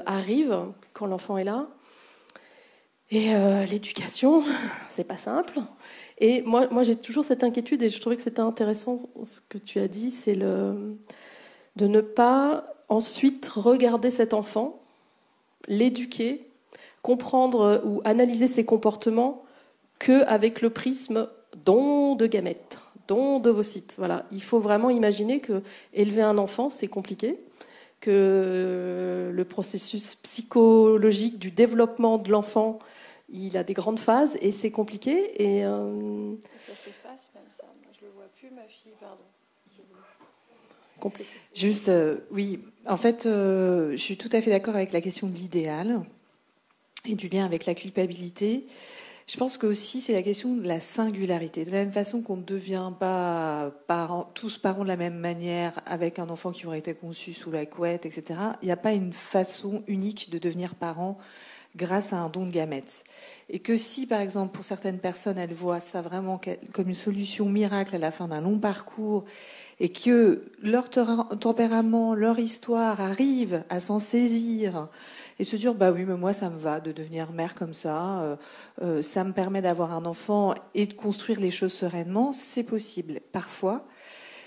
arrive quand l'enfant est là. Et l'éducation, c'est pas simple. Et moi, j'ai toujours cette inquiétude, et je trouvais que c'était intéressant ce que tu as dit, c'est de ne pas ensuite regarder cet enfant, l'éduquer, comprendre ou analyser ses comportements qu'avec le prisme don de gamètes, don d'ovocytes. Voilà. Il faut vraiment imaginer que élever un enfant, c'est compliqué, que le processus psychologique du développement de l'enfant, il a des grandes phases et c'est compliqué. Et ça s'efface même, ça. Moi, je le vois plus, ma fille, pardon. Compliqué. Juste, oui. En fait, je suis tout à fait d'accord avec la question de l'idéal et du lien avec la culpabilité. Je pense que aussi c'est la question de la singularité. De la même façon qu'on ne devient pas tous parents de la même manière avec un enfant qui aurait été conçu sous la couette, etc. Il n'y a pas une façon unique de devenir parent grâce à un don de gamètes. Et que si, par exemple, pour certaines personnes, elles voient ça vraiment comme une solution miracle à la fin d'un long parcours, et que leur tempérament, leur histoire arrive à s'en saisir et se dire, bah oui, mais moi, ça me va de devenir mère comme ça, ça me permet d'avoir un enfant et de construire les choses sereinement, c'est possible, parfois.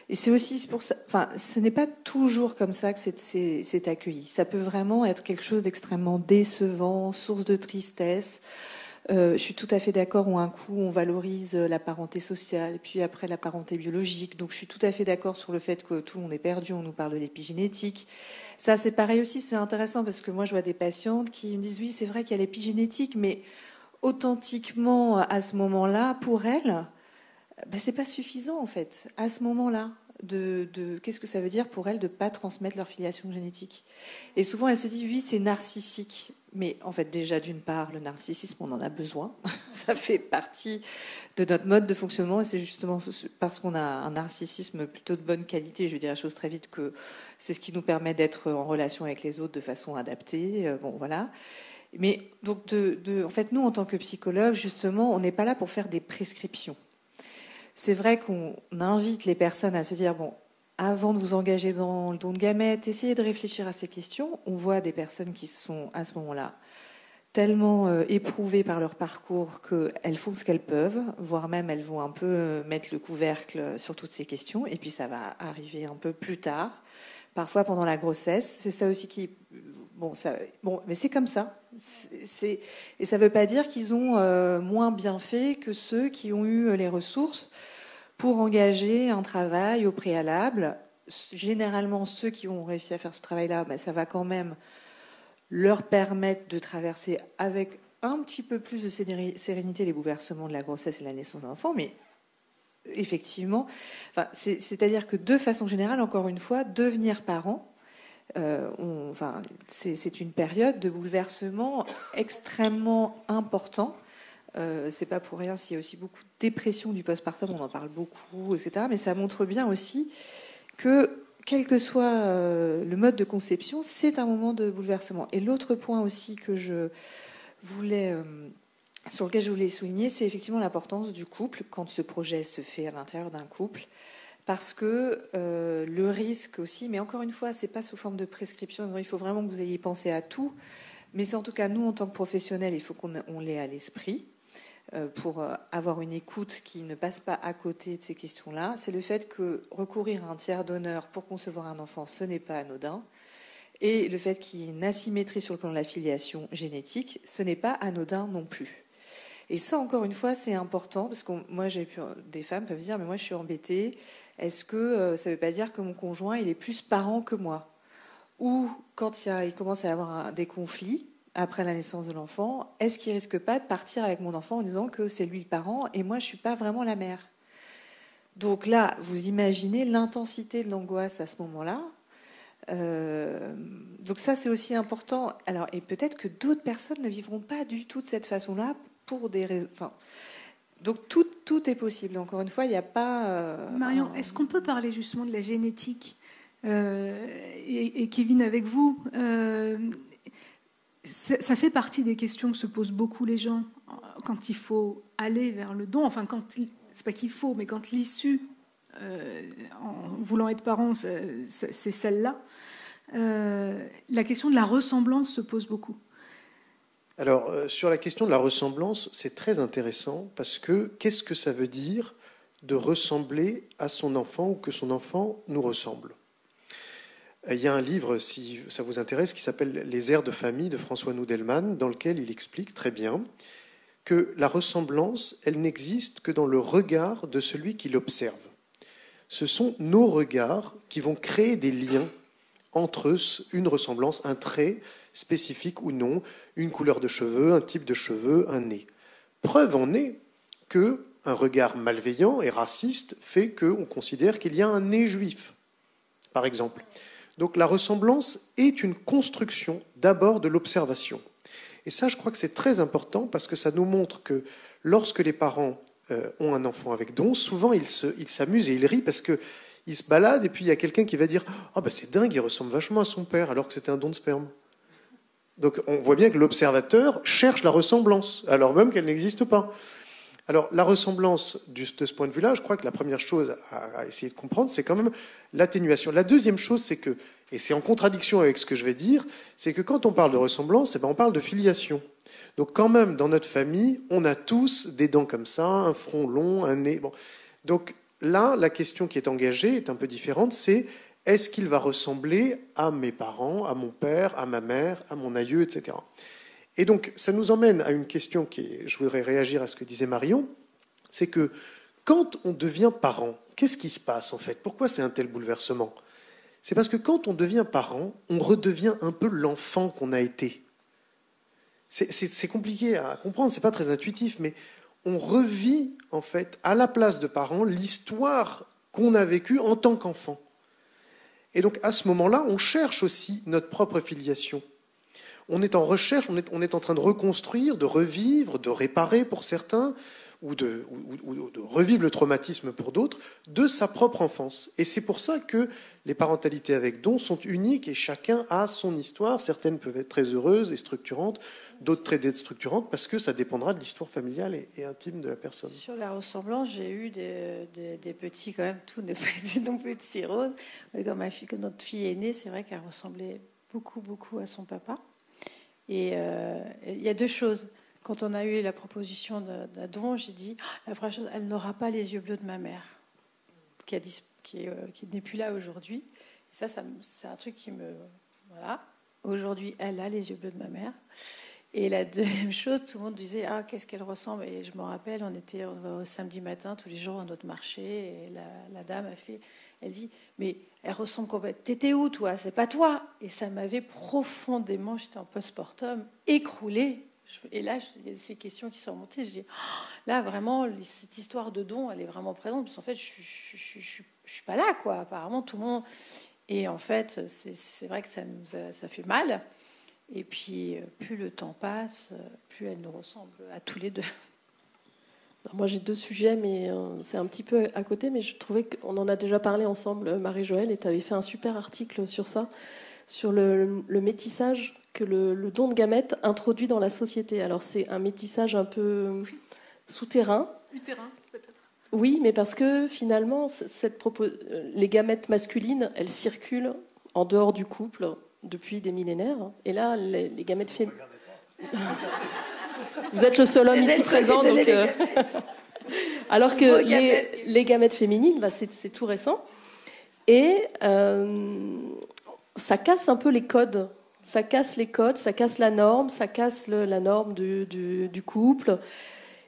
Et c'est aussi pour ça, enfin, ce n'est pas toujours comme ça que c'est accueilli. Ça peut vraiment être quelque chose d'extrêmement décevant, source de tristesse. Je suis tout à fait d'accord où un coup on valorise la parenté sociale, puis après la parenté biologique. Donc je suis tout à fait d'accord sur le fait que tout le monde est perdu, on nous parle de l'épigénétique. Ça c'est pareil aussi, c'est intéressant parce que moi je vois des patientes qui me disent oui c'est vrai qu'il y a l'épigénétique, mais authentiquement à ce moment-là, pour elles, c'est pas suffisant en fait, à ce moment-là. Qu'est-ce que ça veut dire pour elles de ne pas transmettre leur filiation génétique. Et souvent elles se disent oui c'est narcissique. Mais en fait, déjà, d'une part, le narcissisme, on en a besoin. Ça fait partie de notre mode de fonctionnement. Et c'est justement parce qu'on a un narcissisme plutôt de bonne qualité, je vais dire la chose très vite, que c'est ce qui nous permet d'être en relation avec les autres de façon adaptée. Bon, voilà. Mais donc, en fait, nous, en tant que psychologues, justement, on n'est pas là pour faire des prescriptions. C'est vrai qu'on invite les personnes à se dire, bon, avant de vous engager dans le don de gamètes, essayez de réfléchir à ces questions. On voit des personnes qui sont, à ce moment-là, tellement éprouvées par leur parcours qu'elles font ce qu'elles peuvent, voire même elles vont un peu mettre le couvercle sur toutes ces questions. Et puis ça va arriver un peu plus tard, parfois pendant la grossesse. C'est ça aussi qui... Bon, mais c'est comme ça. Et ça ne veut pas dire qu'ils ont moins bien fait que ceux qui ont eu les ressources pour engager un travail au préalable. Généralement, ceux qui ont réussi à faire ce travail-là, ça va quand même leur permettre de traverser avec un petit peu plus de sérénité les bouleversements de la grossesse et de la naissance d'un enfant. Mais effectivement, c'est-à-dire que de façon générale, encore une fois, devenir parent, c'est une période de bouleversement extrêmement important. C'est pas pour rien s'il y a aussi beaucoup de dépression du postpartum, on en parle beaucoup, etc. Mais ça montre bien aussi que, quel que soit le mode de conception, c'est un moment de bouleversement. Et l'autre point aussi que sur lequel je voulais souligner, c'est effectivement l'importance du couple quand ce projet se fait à l'intérieur d'un couple. Parce que le risque aussi, mais encore une fois, c'est pas sous forme de prescription, il faut vraiment que vous ayez pensé à tout. Mais c'est en tout cas, nous, en tant que professionnels, il faut qu'on l'ait à l'esprit. Pour avoir une écoute qui ne passe pas à côté de ces questions-là, c'est le fait que recourir à un tiers donneur pour concevoir un enfant, ce n'est pas anodin. Et le fait qu'il y ait une asymétrie sur le plan de la filiation génétique, ce n'est pas anodin non plus. Et ça, encore une fois, c'est important, parce que moi, des femmes peuvent dire, mais moi, je suis embêtée, est-ce que ça ne veut pas dire que mon conjoint, il est plus parent que moi? Ou quand il commence à y avoir des conflits, après la naissance de l'enfant, est-ce qu'il ne risque pas de partir avec mon enfant en disant que c'est lui le parent et moi je ne suis pas vraiment la mère? Donc là, vous imaginez l'intensité de l'angoisse à ce moment-là. Donc ça, c'est aussi important. Alors, et peut-être que d'autres personnes ne vivront pas du tout de cette façon-là pour des raisons... Donc tout est possible. Encore une fois, il n'y a pas... Marion, est-ce qu'on peut parler justement de la génétique et Kevin, avec vous ça fait partie des questions que se posent beaucoup les gens quand il faut aller vers le don. Enfin, c'est pas qu'il faut, mais quand l'issue, en voulant être parent, c'est celle-là. La question de la ressemblance se pose beaucoup. Alors, sur la question de la ressemblance, c'est très intéressant parce que qu'est-ce que ça veut dire de ressembler à son enfant ou que son enfant nous ressemble? Il y a un livre, si ça vous intéresse, qui s'appelle « Les airs de famille » de François Noudelman, dans lequel il explique très bien que la ressemblance, elle n'existe que dans le regard de celui qui l'observe. Ce sont nos regards qui vont créer des liens entre eux, une ressemblance, un trait spécifique ou non, une couleur de cheveux, un type de cheveux, un nez. Preuve en est qu'un regard malveillant et raciste fait qu'on considère qu'il y a un nez juif, par exemple. Donc la ressemblance est une construction d'abord de l'observation. Et ça, je crois que c'est très important parce que ça nous montre que lorsque les parents ont un enfant avec don, souvent ils s'amusent et ils rient parce qu'ils se baladent et puis il y a quelqu'un qui va dire « Ah ben c'est dingue, il ressemble vachement à son père alors que c'était un don de sperme ». Donc on voit bien que l'observateur cherche la ressemblance, alors même qu'elle n'existe pas. Alors la ressemblance de ce point de vue-là, je crois que la première chose à essayer de comprendre, c'est quand même l'atténuation. La deuxième chose, c'est que, et c'est en contradiction avec ce que je vais dire, c'est que quand on parle de ressemblance, on parle de filiation. Donc quand même, dans notre famille, on a tous des dents comme ça, un front long, un nez. Bon. Donc là, la question qui est engagée est un peu différente, c'est est-ce qu'il va ressembler à mes parents, à mon père, à ma mère, à mon aïeux, etc. Et donc, ça nous emmène à une question je voudrais réagir à ce que disait Marion, c'est que quand on devient parent, qu'est-ce qui se passe en fait? Pourquoi c'est un tel bouleversement? C'est parce que quand on devient parent, on redevient un peu l'enfant qu'on a été. C'est compliqué à comprendre, c'est pas très intuitif, mais on revit en fait, à la place de parents, l'histoire qu'on a vécue en tant qu'enfant. Et donc, à ce moment-là, on cherche aussi notre propre filiation. On est en recherche, on est en train de reconstruire, de revivre, de réparer pour certains, ou de revivre le traumatisme pour d'autres, de sa propre enfance. Et c'est pour ça que les parentalités avec don sont uniques et chacun a son histoire. Certaines peuvent être très heureuses et structurantes, d'autres très déstructurantes, parce que ça dépendra de l'histoire familiale et intime de la personne. Sur la ressemblance, j'ai eu des petits, quand même, tout n'est pas été non petits roses. Quand notre fille est née, c'est vrai qu'elle ressemblait beaucoup, beaucoup à son papa. Et il y a deux choses. Quand on a eu la proposition d'un don, j'ai dit la première chose, elle n'aura pas les yeux bleus de ma mère, qui n'est plus là aujourd'hui. Et ça, c'est un truc qui me... Voilà. Aujourd'hui, elle a les yeux bleus de ma mère. Et la deuxième chose, tout le monde disait qu'est-ce qu'elle ressemble. Et je me rappelle, on était samedi matin, tous les jours à notre marché, et la dame elle dit mais elle ressemble complètement. T'étais où toi? C'est pas toi. Et ça m'avait profondément, j'étais en post-mortem, écroulée. Et là, il y a ces questions qui sont remontées. Je dis, là, vraiment, cette histoire de don, elle est vraiment présente. Parce qu'en fait, je suis pas là, quoi. Apparemment, tout le monde... Et en fait, c'est vrai que ça fait mal. Et puis, plus le temps passe, plus elle nous ressemble à tous les deux. Alors moi, j'ai deux sujets, mais c'est un petit peu à côté. Mais je trouvais qu'on en a déjà parlé ensemble, Marie-Joëlle, et tu avais fait un super article sur ça, sur le métissage que le don de gamètes introduit dans la société. Alors, c'est un métissage un peu souterrain. Utérin, peut-être. Oui, mais parce que finalement, les gamètes masculines, elles circulent en dehors du couple depuis des millénaires. Et là, les gamètes féminines... Vous êtes le seul homme ici présent, donc... Alors que les gamètes féminines, c'est tout récent. Et ça casse un peu les codes. Ça casse les codes, ça casse la norme, la norme du couple.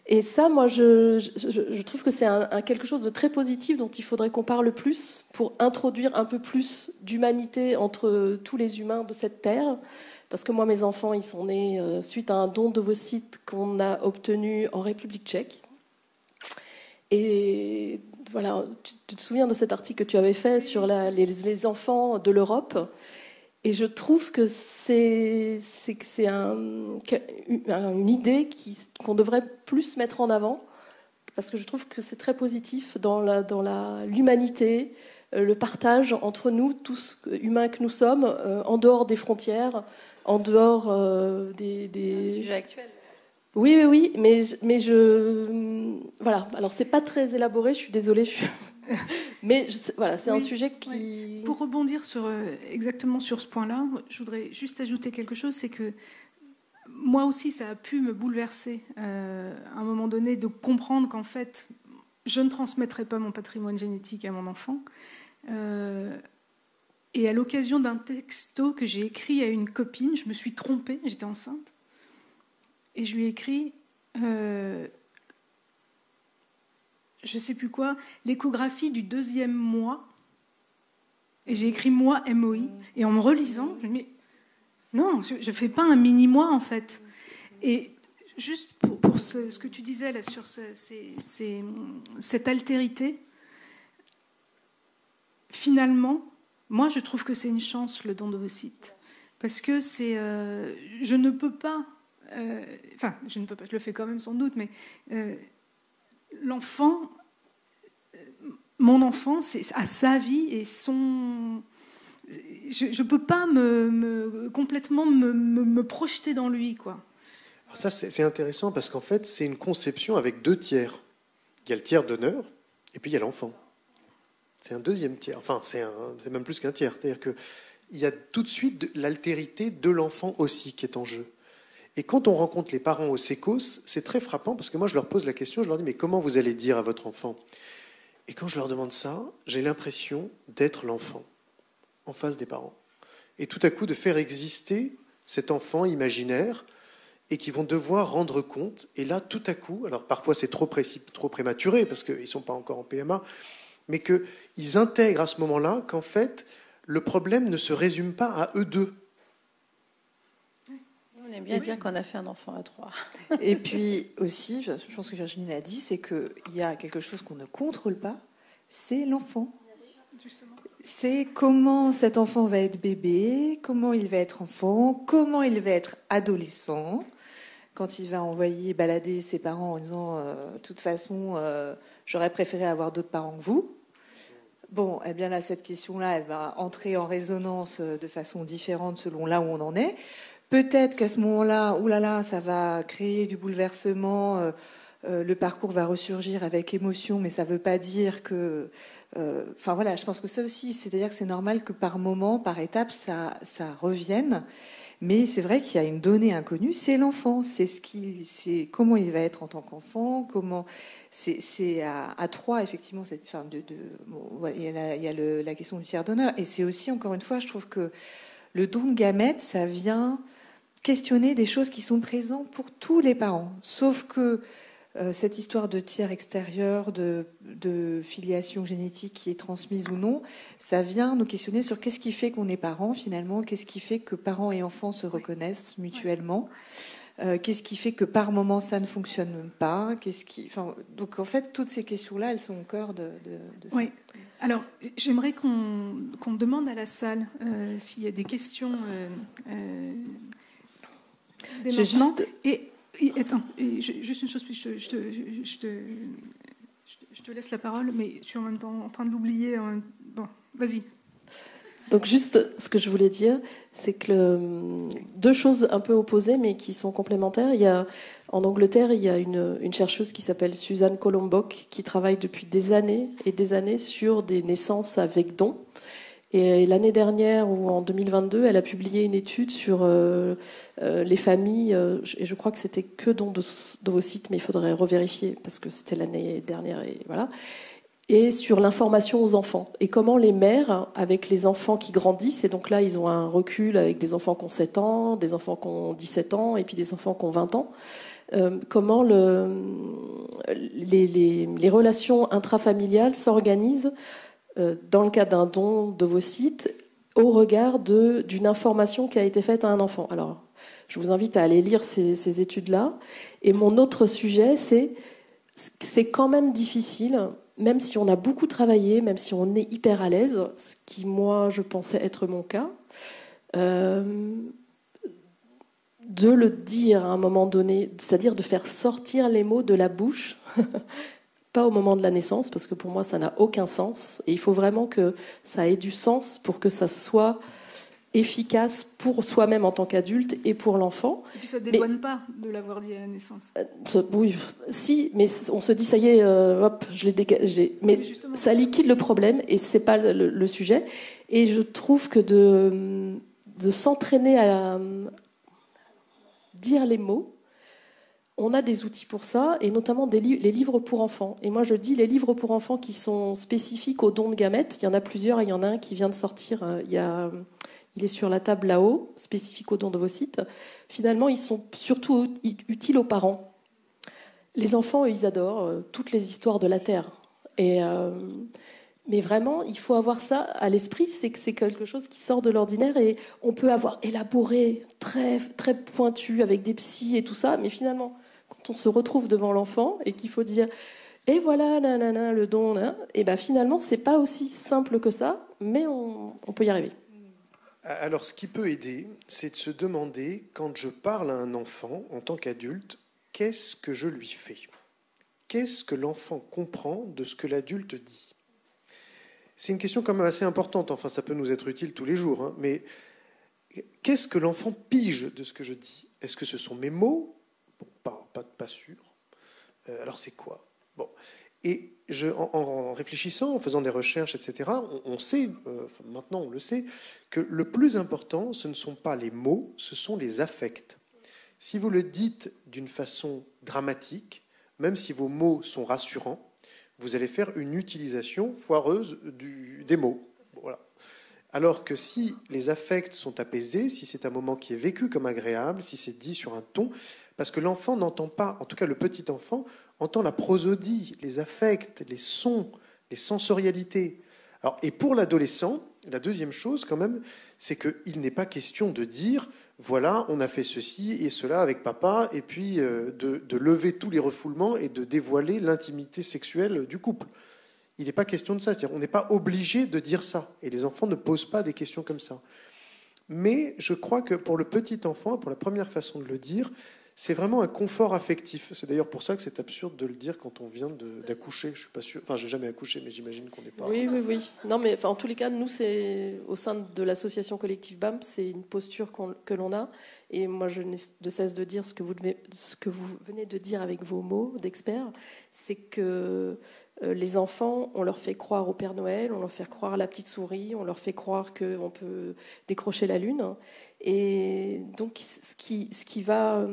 Et ça, moi, je trouve que c'est quelque chose de très positif dont il faudrait qu'on parle plus pour introduire un peu plus d'humanité entre tous les humains de cette terre. Parce que moi, mes enfants, ils sont nés suite à un don d'ovocytes qu'on a obtenu en République tchèque. Et voilà, tu te souviens de cet article que tu avais fait sur les enfants de l'Europe ? Et je trouve que c'est une idée qu'on devrait plus mettre en avant, parce que je trouve que c'est très positif dans l'humanité, le partage entre nous, tous humains que nous sommes, en dehors des frontières, en dehors des... Un sujet actuel. Oui, mais voilà. Alors, c'est pas très élaboré, je suis désolée, mais voilà, c'est un sujet qui... Oui. Pour rebondir exactement sur ce point-là, je voudrais juste ajouter quelque chose, c'est que moi aussi, ça a pu me bouleverser à un moment donné de comprendre qu'en fait, je ne transmettrai pas mon patrimoine génétique à mon enfant. Et à l'occasion d'un texto que j'ai écrit à une copine, je me suis trompée, j'étais enceinte, et je lui ai écrit... je ne sais plus quoi, l'échographie du 2e mois. Et j'ai écrit mois, M-O-I. Et en me relisant, je me dis, non, je ne fais pas un mini-mois, en fait. Et juste pour ce que tu disais là, sur cette altérité, finalement, moi, je trouve que c'est une chance, le don d'ovocytes. Parce que je ne peux pas enfin, je ne peux pas, je le fais quand même sans doute, mais l'enfant, mon enfant, a sa vie et son... Je ne peux pas complètement me projeter dans lui, quoi. Alors ça, c'est intéressant parce qu'en fait, c'est une conception avec 2 tiers. Il y a le tiers d'honneur et puis il y a l'enfant. C'est un deuxième tiers. Enfin, c'est même plus qu'un tiers. C'est-à-dire qu'il y a tout de suite l'altérité de l'enfant aussi qui est en jeu. Et quand on rencontre les parents au sécos, c'est très frappant parce que moi, je leur pose la question, je leur dis, mais comment vous allez dire à votre enfant? Et quand je leur demande ça, j'ai l'impression d'être l'enfant en face des parents. Et tout à coup, de faire exister cet enfant imaginaire et qui vont devoir rendre compte. Et là, tout à coup, alors parfois c'est trop prématuré parce qu'ils ne sont pas encore en PMA, mais qu'ils intègrent à ce moment-là qu'en fait, le problème ne se résume pas à eux deux. On aime bien dire qu'on a fait un enfant à 3. Et puis aussi, je pense que Virginie l'a dit, c'est qu'il y a quelque chose qu'on ne contrôle pas, c'est l'enfant. C'est comment cet enfant va être bébé, comment il va être enfant, comment il va être adolescent, quand il va envoyer balader ses parents en disant de toute façon, j'aurais préféré avoir d'autres parents que vous. Bon, eh bien là, cette question-là, elle va entrer en résonance de façon différente selon là où on en est. Peut-être qu'à ce moment-là, oulala, ça va créer du bouleversement, le parcours va ressurgir avec émotion, mais ça ne veut pas dire que... Enfin voilà, je pense que ça aussi, c'est-à-dire que c'est normal que par moment, par étape, ça revienne. Mais c'est vrai qu'il y a une donnée inconnue, c'est l'enfant, c'est comment il va être en tant qu'enfant, comment c'est à 3 effectivement. Il y a la question du tiers d'honneur, et c'est aussi encore une fois, je trouve que le don de gamètes, ça vient questionner des choses qui sont présentes pour tous les parents, sauf que cette histoire de tiers extérieur, de filiation génétique qui est transmise ou non, ça vient nous questionner sur qu'est-ce qui fait qu'on est parents finalement, qu'est-ce qui fait que parents et enfants se reconnaissent mutuellement, qu'est-ce qui fait que par moment ça ne fonctionne pas, donc en fait toutes ces questions-là, elles sont au cœur de ça. Oui. Alors j'aimerais qu'on demande à la salle s'il y a des questions dès maintenant. Attends, juste une chose, puis je te laisse la parole, mais je suis en même temps en train de l'oublier. Bon, vas-y. Donc juste, ce que je voulais dire, c'est que deux choses un peu opposées, mais qui sont complémentaires. En Angleterre, il y a une chercheuse qui s'appelle Suzanne Colombock, qui travaille depuis des années et des années sur des naissances avec don. Et l'année dernière, ou en 2022, elle a publié une étude sur les familles, et je crois que c'était que don d'ovocytes, mais il faudrait revérifier, parce que c'était l'année dernière, et voilà, et sur l'information aux enfants, et comment les mères, avec les enfants qui grandissent, et donc là, ils ont un recul avec des enfants qui ont 7 ans, des enfants qui ont 17 ans, et puis des enfants qui ont 20 ans, comment les relations intrafamiliales s'organisent dans le cas d'un don d'ovocytes, au regard d'une information qui a été faite à un enfant. Alors, je vous invite à aller lire ces études-là. Et mon autre sujet, c'est quand même difficile, même si on a beaucoup travaillé, même si on est hyper à l'aise, ce qui, moi, je pensais être mon cas, de le dire à un moment donné, c'est-à-dire de faire sortir les mots de la bouche, pas au moment de la naissance, parce que pour moi, ça n'a aucun sens. Et il faut vraiment que ça ait du sens pour que ça soit efficace pour soi-même en tant qu'adulte et pour l'enfant. Et puis ça ne dédouane pas de l'avoir dit à la naissance. Oui, si, mais on se dit, ça y est, hop, je l'ai dégagé. Mais ça liquide le problème et ce n'est pas le sujet. Et je trouve que de s'entraîner à dire les mots, on a des outils pour ça, et notamment les livres pour enfants. Et moi, je dis les livres pour enfants qui sont spécifiques aux dons de gamètes. Il y en a plusieurs, et il y en a un qui vient de sortir. Il est sur la table là-haut, spécifique aux dons d'ovocytes. Finalement, ils sont surtout utiles aux parents. Les enfants, eux, ils adorent toutes les histoires de la Terre. Mais vraiment, il faut avoir ça à l'esprit, c'est que c'est quelque chose qui sort de l'ordinaire, et on peut avoir élaboré très, très pointu avec des psys et tout ça, mais finalement, quand on se retrouve devant l'enfant et qu'il faut dire « et voilà, nanana, le don », et ben finalement, c'est pas aussi simple que ça, mais on peut y arriver. Alors, ce qui peut aider, c'est de se demander, quand je parle à un enfant, en tant qu'adulte, qu'est-ce que je lui fais ? Qu'est-ce que l'enfant comprend de ce que l'adulte dit ? C'est une question quand même assez importante, enfin ça peut nous être utile tous les jours, hein, mais qu'est-ce que l'enfant pige de ce que je dis ? Est-ce que ce sont mes mots ? Bon, pas sûr. Alors c'est quoi ? Bon. Et en réfléchissant, en faisant des recherches, etc., on sait, maintenant on le sait, que le plus important, ce ne sont pas les mots, ce sont les affects. Si vous le dites d'une façon dramatique, même si vos mots sont rassurants, vous allez faire une utilisation foireuse des mots. Voilà. Alors que si les affects sont apaisés, si c'est un moment qui est vécu comme agréable, si c'est dit sur un ton, parce que l'enfant n'entend pas, en tout cas le petit enfant, entend la prosodie, les affects, les sons, les sensorialités. Alors, et pour l'adolescent, la deuxième chose quand même, c'est qu'il n'est pas question de dire « voilà, on a fait ceci et cela avec papa » et puis de lever tous les refoulements et de dévoiler l'intimité sexuelle du couple. Il n'est pas question de ça, c'est-à-dire on n'est pas obligé de dire ça. Et les enfants ne posent pas des questions comme ça. Mais je crois que pour le petit enfant, pour la première façon de le dire, c'est vraiment un confort affectif. C'est d'ailleurs pour ça que c'est absurde de le dire quand on vient d'accoucher. Je suis pas sûr. Enfin, j'ai jamais accouché, mais j'imagine qu'on n'est pas. Oui. Non, mais en tous les cas, nous, c'est au sein de l'association collective BAM, c'est une posture que l'on a. Et moi, je n'ai de cesse de dire ce que vous venez de dire avec vos mots d'experts, c'est que les enfants, on leur fait croire au Père Noël, on leur fait croire à la petite souris, on leur fait croire qu'on peut décrocher la lune. Et donc, ce qui va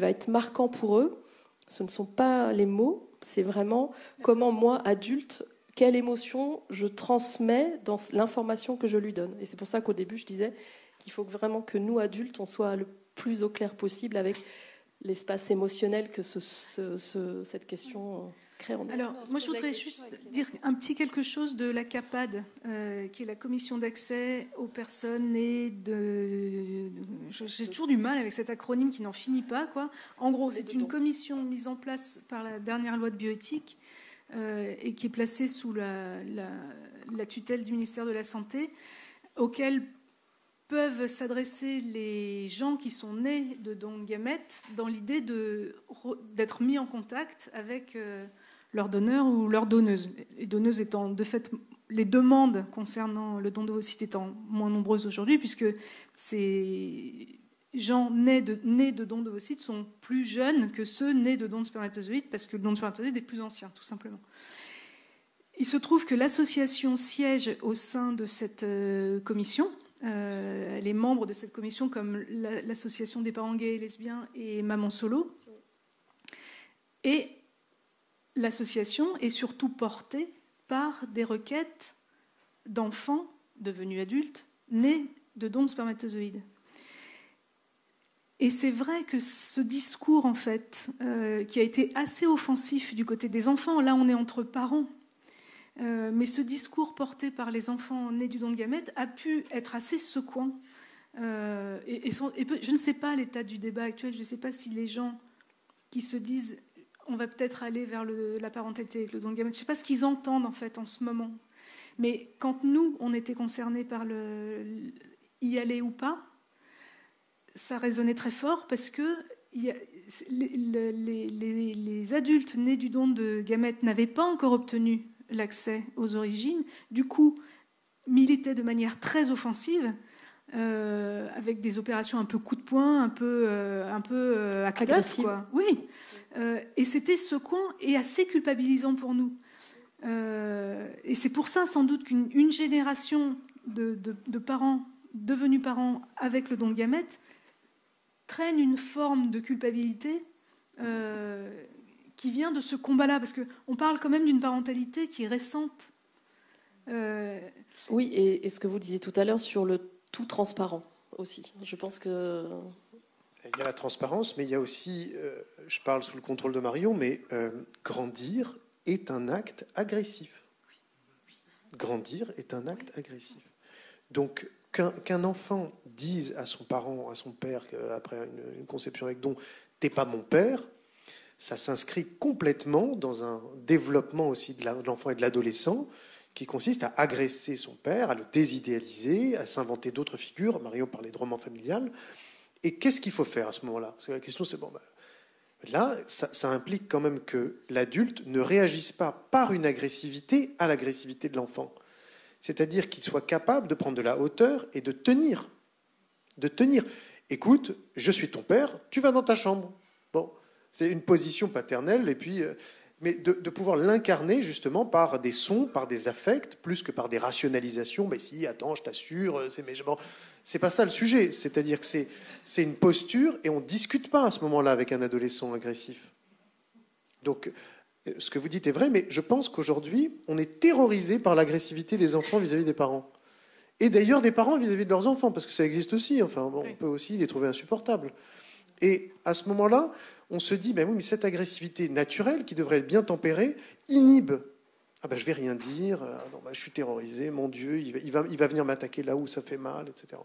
être marquant pour eux, ce ne sont pas les mots, c'est vraiment comment moi, adulte, quelle émotion je transmets dans l'information que je lui donne. Et c'est pour ça qu'au début, je disais qu'il faut vraiment que nous, adultes, on soit le plus au clair possible avec l'espace émotionnel que cette question crée en nous. Alors, moi, je voudrais juste dire un petit quelque chose de la CAPAD, qui est la commission d'accès aux personnes nées de... J'ai toujours du mal avec cet acronyme qui n'en finit pas, quoi. En gros, c'est une commission mise en place par la dernière loi de bioéthique et qui est placée sous la tutelle du ministère de la Santé, auquel peuvent s'adresser les gens qui sont nés de dons de gamètes dans l'idée d'être mis en contact avec leur donneur ou leur donneuse. Les donneuses étant, de fait, les demandes concernant le don d'ovocytes étant moins nombreuses aujourd'hui, puisque ces gens nés de dons d'ovocytes sont plus jeunes que ceux nés de dons de spermatozoïdes, parce que le don de spermatozoïdes est plus ancien, tout simplement. Il se trouve que l'association siège au sein de cette commission. Elle est membre de cette commission comme l'association des parents gays et lesbiens et Maman Solo. Et l'association est surtout portée par des requêtes d'enfants devenus adultes nés de dons de spermatozoïdes. Et c'est vrai que ce discours, en fait, qui a été assez offensif du côté des enfants, là on est entre parents, mais ce discours porté par les enfants nés du don de gamètes a pu être assez secouant. Et je ne sais pas l'état du débat actuel, je ne sais pas si les gens qui se disent on va peut-être aller vers la parentalité avec le don de gamètes, je ne sais pas ce qu'ils entendent en fait en ce moment. Mais quand nous, on était concernés par y aller ou pas, ça résonnait très fort parce que les adultes nés du don de gamètes n'avaient pas encore obtenu l'accès aux origines, du coup militaient de manière très offensive, avec des opérations un peu coup de poing, un peu à cagasse, quoi. Oui, et c'était secouant et assez culpabilisant pour nous. Et c'est pour ça sans doute qu'une génération de parents devenus parents avec le don de gamètes traîne une forme de culpabilité qui vient de ce combat-là, parce qu'on parle quand même d'une parentalité qui est récente. Oui, et ce que vous disiez tout à l'heure sur le tout transparent aussi. Je pense que... Il y a la transparence, mais il y a aussi, je parle sous le contrôle de Marion, mais grandir est un acte agressif. Grandir est un acte agressif. Donc, qu'un enfant dise à son parent, à son père, après une conception avec don, « t'es pas mon père », ça s'inscrit complètement dans un développement aussi de l'enfant et de l'adolescent qui consiste à agresser son père, à le désidéaliser, à s'inventer d'autres figures. Marion parlait de roman familial. Et qu'est-ce qu'il faut faire à ce moment-là? Parce que la question, c'est, là, ça implique quand même que l'adulte ne réagisse pas par une agressivité à l'agressivité de l'enfant. C'est-à-dire qu'il soit capable de prendre de la hauteur et de tenir. De tenir. Écoute, je suis ton père, tu vas dans ta chambre. Bon, c'est une position paternelle, et puis, mais de pouvoir l'incarner justement par des sons, par des affects, plus que par des rationalisations. Mais si, attends, je t'assure, c'est pas ça le sujet. C'est-à-dire que c'est une posture, et on ne discute pas à ce moment-là avec un adolescent agressif. Donc, ce que vous dites est vrai, mais je pense qu'aujourd'hui, on est terrorisé par l'agressivité des enfants vis-à-vis des parents. Et d'ailleurs des parents vis-à-vis de leurs enfants, parce que ça existe aussi. Enfin, bon, on peut aussi les trouver insupportables. Et à ce moment-là, on se dit, oui, mais cette agressivité naturelle, qui devrait être bien tempérée, inhibe. Je vais rien dire, je suis terrorisé, mon Dieu, il va venir m'attaquer là où ça fait mal, etc.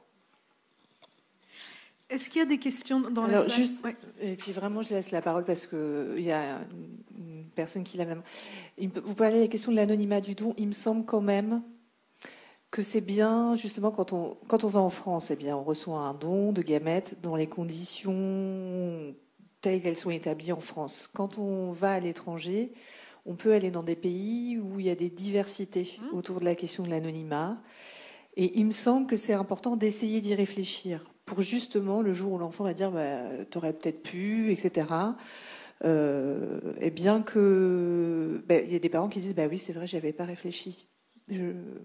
Est-ce qu'il y a des questions dans la salle? Juste, ouais. Et puis vraiment, je laisse la parole parce qu'il y a une personne qui l'a même... Vous parlez de la question de l'anonymat du don. Il me semble quand même que c'est bien, justement, quand on va en France, on reçoit un don de gamètes dans les conditions telles qu'elles sont établies en France. Quand on va à l'étranger, on peut aller dans des pays où il y a des diversités autour de la question de l'anonymat. Et il me semble que c'est important d'essayer d'y réfléchir pour justement, le jour où l'enfant va dire t'aurais peut-être pu, etc. Et bien que il y a des parents qui disent oui, c'est vrai, j'avais pas réfléchi.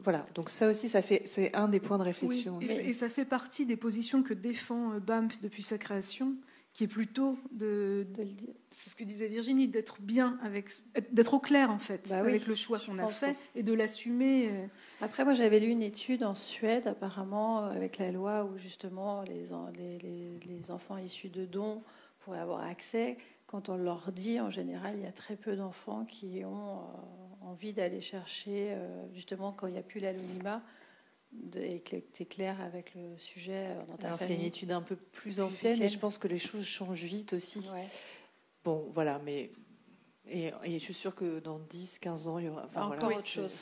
Voilà, donc ça aussi, c'est un des points de réflexion. Oui, et ça fait partie des positions que défend BAMF depuis sa création, qui est plutôt c'est ce que disait Virginie, d'être au clair en fait, avec le choix qu'on a fait et de l'assumer. Après, moi, j'avais lu une étude en Suède, apparemment, avec la loi où justement les enfants issus de dons pourraient avoir accès. Quand on leur dit, en général, il y a très peu d'enfants qui ont envie d'aller chercher, justement, quand il n'y a plus l'anonymat, et que tu es clair avec le sujet dans ta famille. C'est une étude un peu plus ancienne, et je pense que les choses changent vite aussi. Ouais. Bon, voilà, mais... Et je suis sûre que dans 10-15 ans, il y aura... Encore autre chose.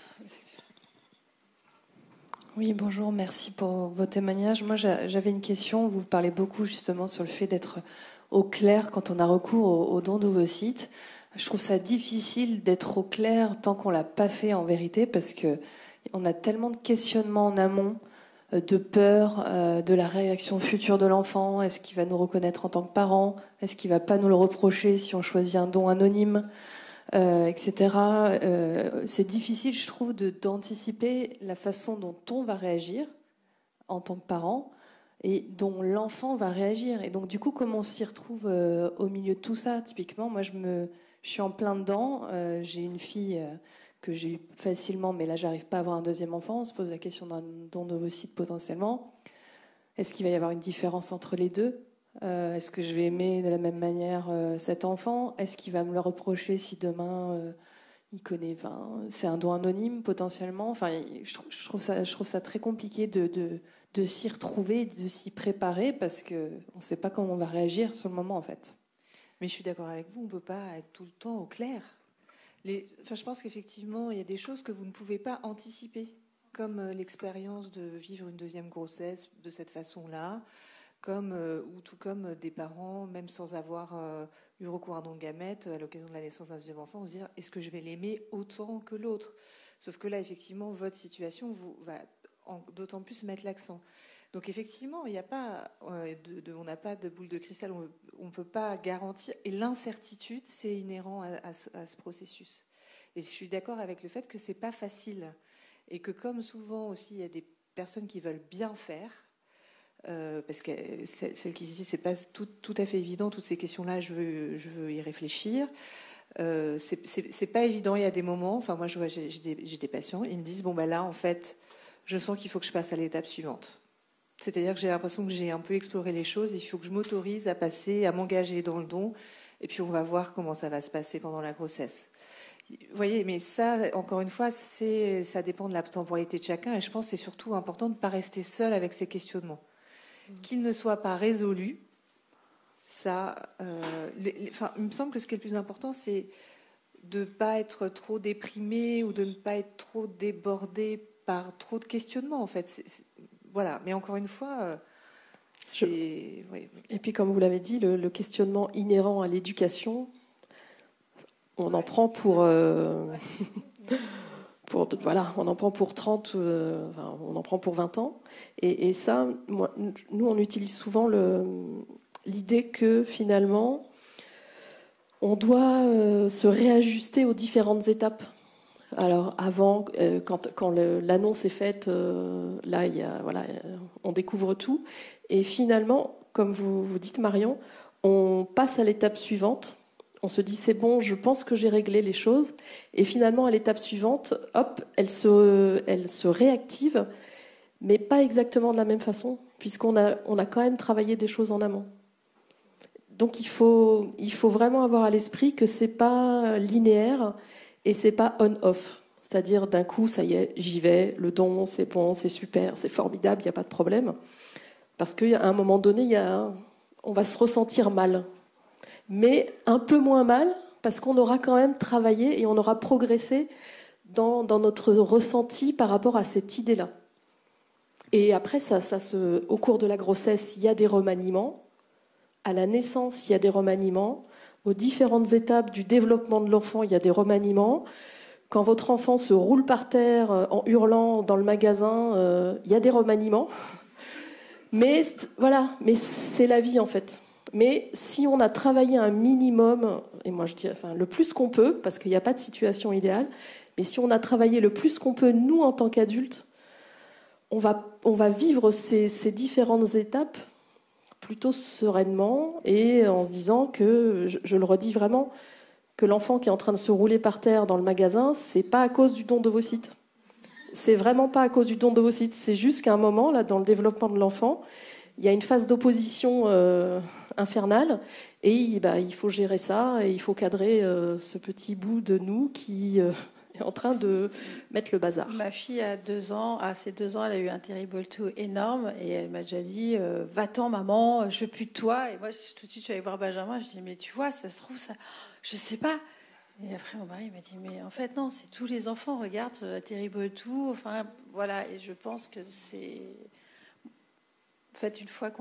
Oui, bonjour, merci pour vos témoignages. Moi, j'avais une question. Vous parlez beaucoup justement sur le fait d'être au clair quand on a recours aux dons d'ovocytes. Je trouve ça difficile d'être au clair tant qu'on ne l'a pas fait en vérité, parce qu'on a tellement de questionnements en amont, de peur de la réaction future de l'enfant. Est-ce qu'il va nous reconnaître en tant que parent? Est-ce qu'il ne va pas nous le reprocher si on choisit un don anonyme, etc. C'est difficile, je trouve, d'anticiper la façon dont on va réagir en tant que parent et dont l'enfant va réagir. Et donc, du coup, comment on s'y retrouve au milieu de tout ça? Typiquement, moi, je suis en plein dedans. J'ai une fille que j'ai eu facilement, mais là, j'arrive pas à avoir un deuxième enfant. On se pose la question d'un don d'ovocytes potentiellement. Est-ce qu'il va y avoir une différence entre les deux? Est-ce que je vais aimer de la même manière cet enfant? Est-ce qu'il va me le reprocher si demain il connaît, c'est un don anonyme potentiellement? Je trouve ça très compliqué de s'y retrouver, de s'y préparer, parce qu'on ne sait pas comment on va réagir sur le moment en fait. Mais je suis d'accord avec vous, on ne peut pas être tout le temps au clair. Je pense qu'effectivement, il y a des choses que vous ne pouvez pas anticiper, comme l'expérience de vivre une deuxième grossesse de cette façon-là, tout comme des parents, même sans avoir eu recours à un don de gamètes, à l'occasion de la naissance d'un deuxième enfant, on se dit est-ce que je vais l'aimer autant que l'autre? Sauf que là, effectivement, votre situation va d'autant plus mettre l'accent. Donc effectivement, il n'y a pas on n'a pas de boule de cristal, on ne peut pas garantir. Et l'incertitude, c'est inhérent à ce processus. Et je suis d'accord avec le fait que c'est pas facile, et que comme souvent aussi, il y a des personnes qui veulent bien faire, parce que celles qui se disent c'est pas tout à fait évident, toutes ces questions-là, je veux y réfléchir. C'est pas évident. Il y a des moments. Enfin, moi, j'ai des patients. Ils me disent là, en fait, je sens qu'il faut que je passe à l'étape suivante. C'est-à-dire que j'ai l'impression que j'ai un peu exploré les choses. Il faut que je m'autorise à passer, à m'engager dans le don. Et puis, on va voir comment ça va se passer pendant la grossesse. Vous voyez, mais ça, encore une fois, ça dépend de la temporalité de chacun. Et je pense que c'est surtout important de ne pas rester seul avec ces questionnements. Qu'ils ne soient pas résolus. Ça, il me semble que ce qui est le plus important, c'est ne pas être trop déprimé ou de ne pas être trop débordé par trop de questionnements, en fait. Voilà. Mais encore une fois, c'est... Oui. Et puis, comme vous l'avez dit, le questionnement inhérent à l'éducation, on en prend pour... voilà, on en prend pour 30, on en prend pour 20 ans. Et ça, nous, on utilise souvent l'idée que finalement, on doit se réajuster aux différentes étapes. Alors, avant, quand l'annonce est faite, là, on découvre tout. Et finalement, comme vous dites, Marion, on passe à l'étape suivante. On se dit, c'est bon, je pense que j'ai réglé les choses. Et finalement, à l'étape suivante, hop, elle se réactive, mais pas exactement de la même façon, puisqu'on a quand même travaillé des choses en amont. Donc, il faut vraiment avoir à l'esprit que c'est pas linéaire et c'est pas on-off. C'est-à-dire, d'un coup, ça y est, j'y vais, le don, c'est bon, c'est super, c'est formidable, il n'y a pas de problème. Parce qu'à un moment donné, on va se ressentir mal. Mais un peu moins mal, parce qu'on aura quand même travaillé et on aura progressé dans notre ressenti par rapport à cette idée-là. Et après, au cours de la grossesse, il y a des remaniements. À la naissance, il y a des remaniements. Aux différentes étapes du développement de l'enfant, il y a des remaniements. Quand votre enfant se roule par terre en hurlant dans le magasin, il y a des remaniements. Mais voilà, mais c'est la vie en fait. Mais si on a travaillé un minimum, et moi je dis le plus qu'on peut, parce qu'il n'y a pas de situation idéale, mais si on a travaillé le plus qu'on peut, nous en tant qu'adultes, on va vivre ces différentes étapes plutôt sereinement et en se disant que, je le redis vraiment, que l'enfant qui est en train de se rouler par terre dans le magasin, c'est pas à cause du don d'ovocytes. C'est vraiment pas à cause du don d'ovocytes. C'est juste qu'à un moment, là, dans le développement de l'enfant, il y a une phase d'opposition infernale et il faut gérer ça et il faut cadrer ce petit bout de nous qui est en train de mettre le bazar. Ma fille a 2 ans, à ses 2 ans, elle a eu un terrible tout énorme et elle m'a déjà dit va-t'en maman, je veux plus de toi. Et moi tout de suite je suis allée voir Benjamin, je dis mais tu vois, ça se trouve ça, je sais pas. Et après mon mari m'a dit mais en fait non, c'est tous les enfants, regarde terrible tout, enfin voilà. Et je pense que c'est en fait une fois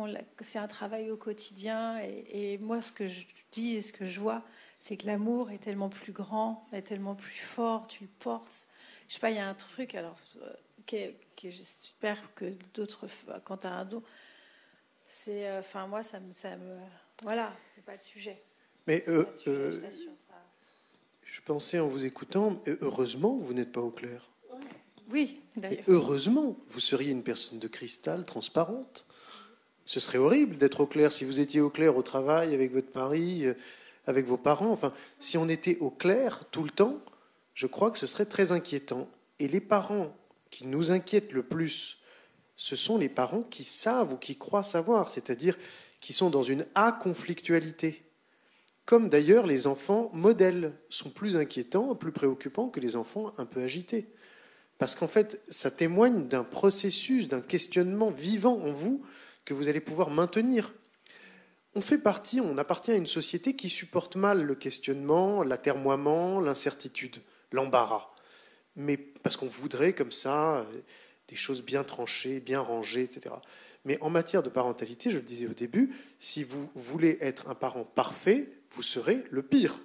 c'est un travail au quotidien et moi ce que je dis et ce que je vois, c'est que l'amour est tellement plus grand, est tellement plus fort, tu le portes. Je sais pas, il y a un truc alors j'espère que d'autres quand tu as un don, c'est moi ça me voilà, c'est pas de sujet. Mais je pensais en vous écoutant, heureusement que vous n'êtes pas au clair. Oui, d'ailleurs. Et heureusement, vous seriez une personne de cristal, transparente. Ce serait horrible d'être au clair si vous étiez au clair au travail, avec votre mari, avec vos parents. Enfin, si on était au clair tout le temps, je crois que ce serait très inquiétant. Et les parents qui nous inquiètent le plus, ce sont les parents qui savent ou qui croient savoir, c'est-à-dire qui sont dans une aconflictualité. Comme d'ailleurs les enfants modèles sont plus inquiétants, plus préoccupants que les enfants un peu agités. Parce qu'en fait, ça témoigne d'un processus, d'un questionnement vivant en vous que vous allez pouvoir maintenir. On appartient à une société qui supporte mal le questionnement, l'atermoiement, l'incertitude, l'embarras. Mais parce qu'on voudrait comme ça des choses bien tranchées, bien rangées, etc. Mais en matière de parentalité, je le disais au début, si vous voulez être un parent parfait, vous serez le pire.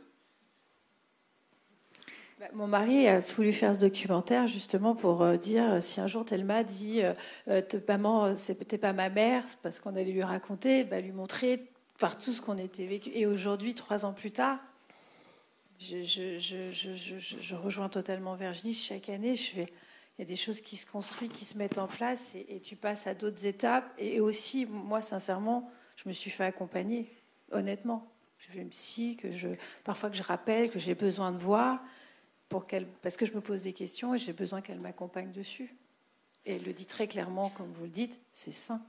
Mon mari a voulu faire ce documentaire justement pour dire si un jour Thelma dit maman, c'était pas ma mère, parce qu'on allait lui raconter, lui montrer par tout ce qu'on était vécu. Et aujourd'hui, 3 ans plus tard, je rejoins totalement Virginie. Chaque année, il y a des choses qui se construisent, qui se mettent en place, et tu passes à d'autres étapes. Et aussi, moi, sincèrement, je me suis fait accompagner, honnêtement. J'ai fait une psy parfois que je rappelle, que j'ai besoin de voir. Parce que je me pose des questions et j'ai besoin qu'elle m'accompagne dessus. Et elle le dit très clairement, comme vous le dites, c'est sain.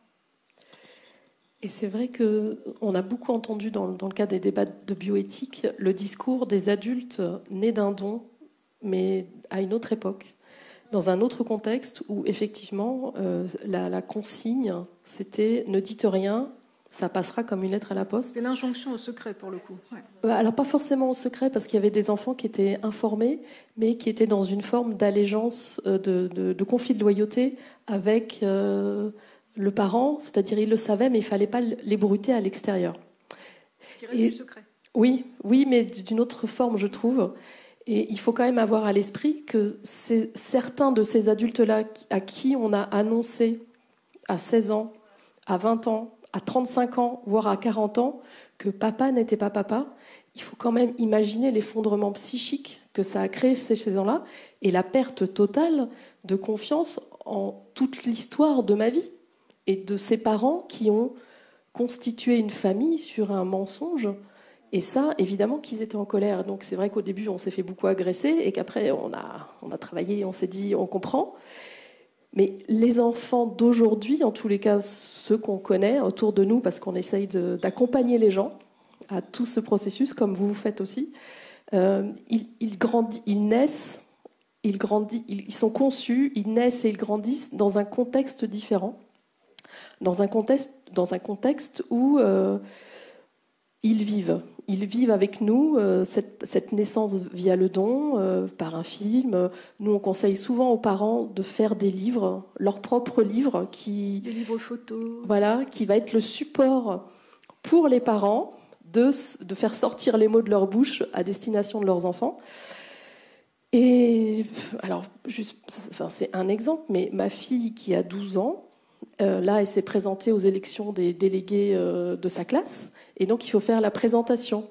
Et c'est vrai qu'on a beaucoup entendu dans le cadre des débats de bioéthique le discours des adultes nés d'un don, mais à une autre époque, dans un autre contexte où effectivement la consigne, c'était ne dites rien, ça passera comme une lettre à la poste. C'est l'injonction au secret, pour le coup. Ouais. Alors, pas forcément au secret, parce qu'il y avait des enfants qui étaient informés, mais qui étaient dans une forme d'allégeance, de conflit de loyauté avec le parent. C'est-à-dire, ils le savaient, mais il ne fallait pas l'ébruiter à l'extérieur. Ce qui reste du secret. Oui, mais d'une autre forme, je trouve. Et il faut quand même avoir à l'esprit que certains de ces adultes-là à qui on a annoncé à 16 ans, à 20 ans, à 35 ans, voire à 40 ans, que papa n'était pas papa, il faut quand même imaginer l'effondrement psychique que ça a créé chez ces gens-là et la perte totale de confiance en toute l'histoire de ma vie et de ces parents qui ont constitué une famille sur un mensonge. Et ça, évidemment qu'ils étaient en colère. Donc c'est vrai qu'au début, on s'est fait beaucoup agresser et qu'après, on a travaillé, on s'est dit, on comprend. Mais les enfants d'aujourd'hui, en tous les cas ceux qu'on connaît autour de nous, parce qu'on essaye d'accompagner les gens à tout ce processus, comme vous faites aussi, ils grandissent, ils naissent, ils grandissent, ils sont conçus, ils naissent et ils grandissent dans un contexte différent, dans un contexte où ils vivent. Ils vivent avec nous cette naissance via le don, par un film. Nous, on conseille souvent aux parents de faire des livres, leurs propres livres. Des livres photos. Voilà, qui va être le support pour les parents de faire sortir les mots de leur bouche à destination de leurs enfants. Et alors, c'est un exemple, mais ma fille qui a 12 ans, là, elle s'est présentée aux élections des délégués de sa classe. Et donc, il faut faire la présentation.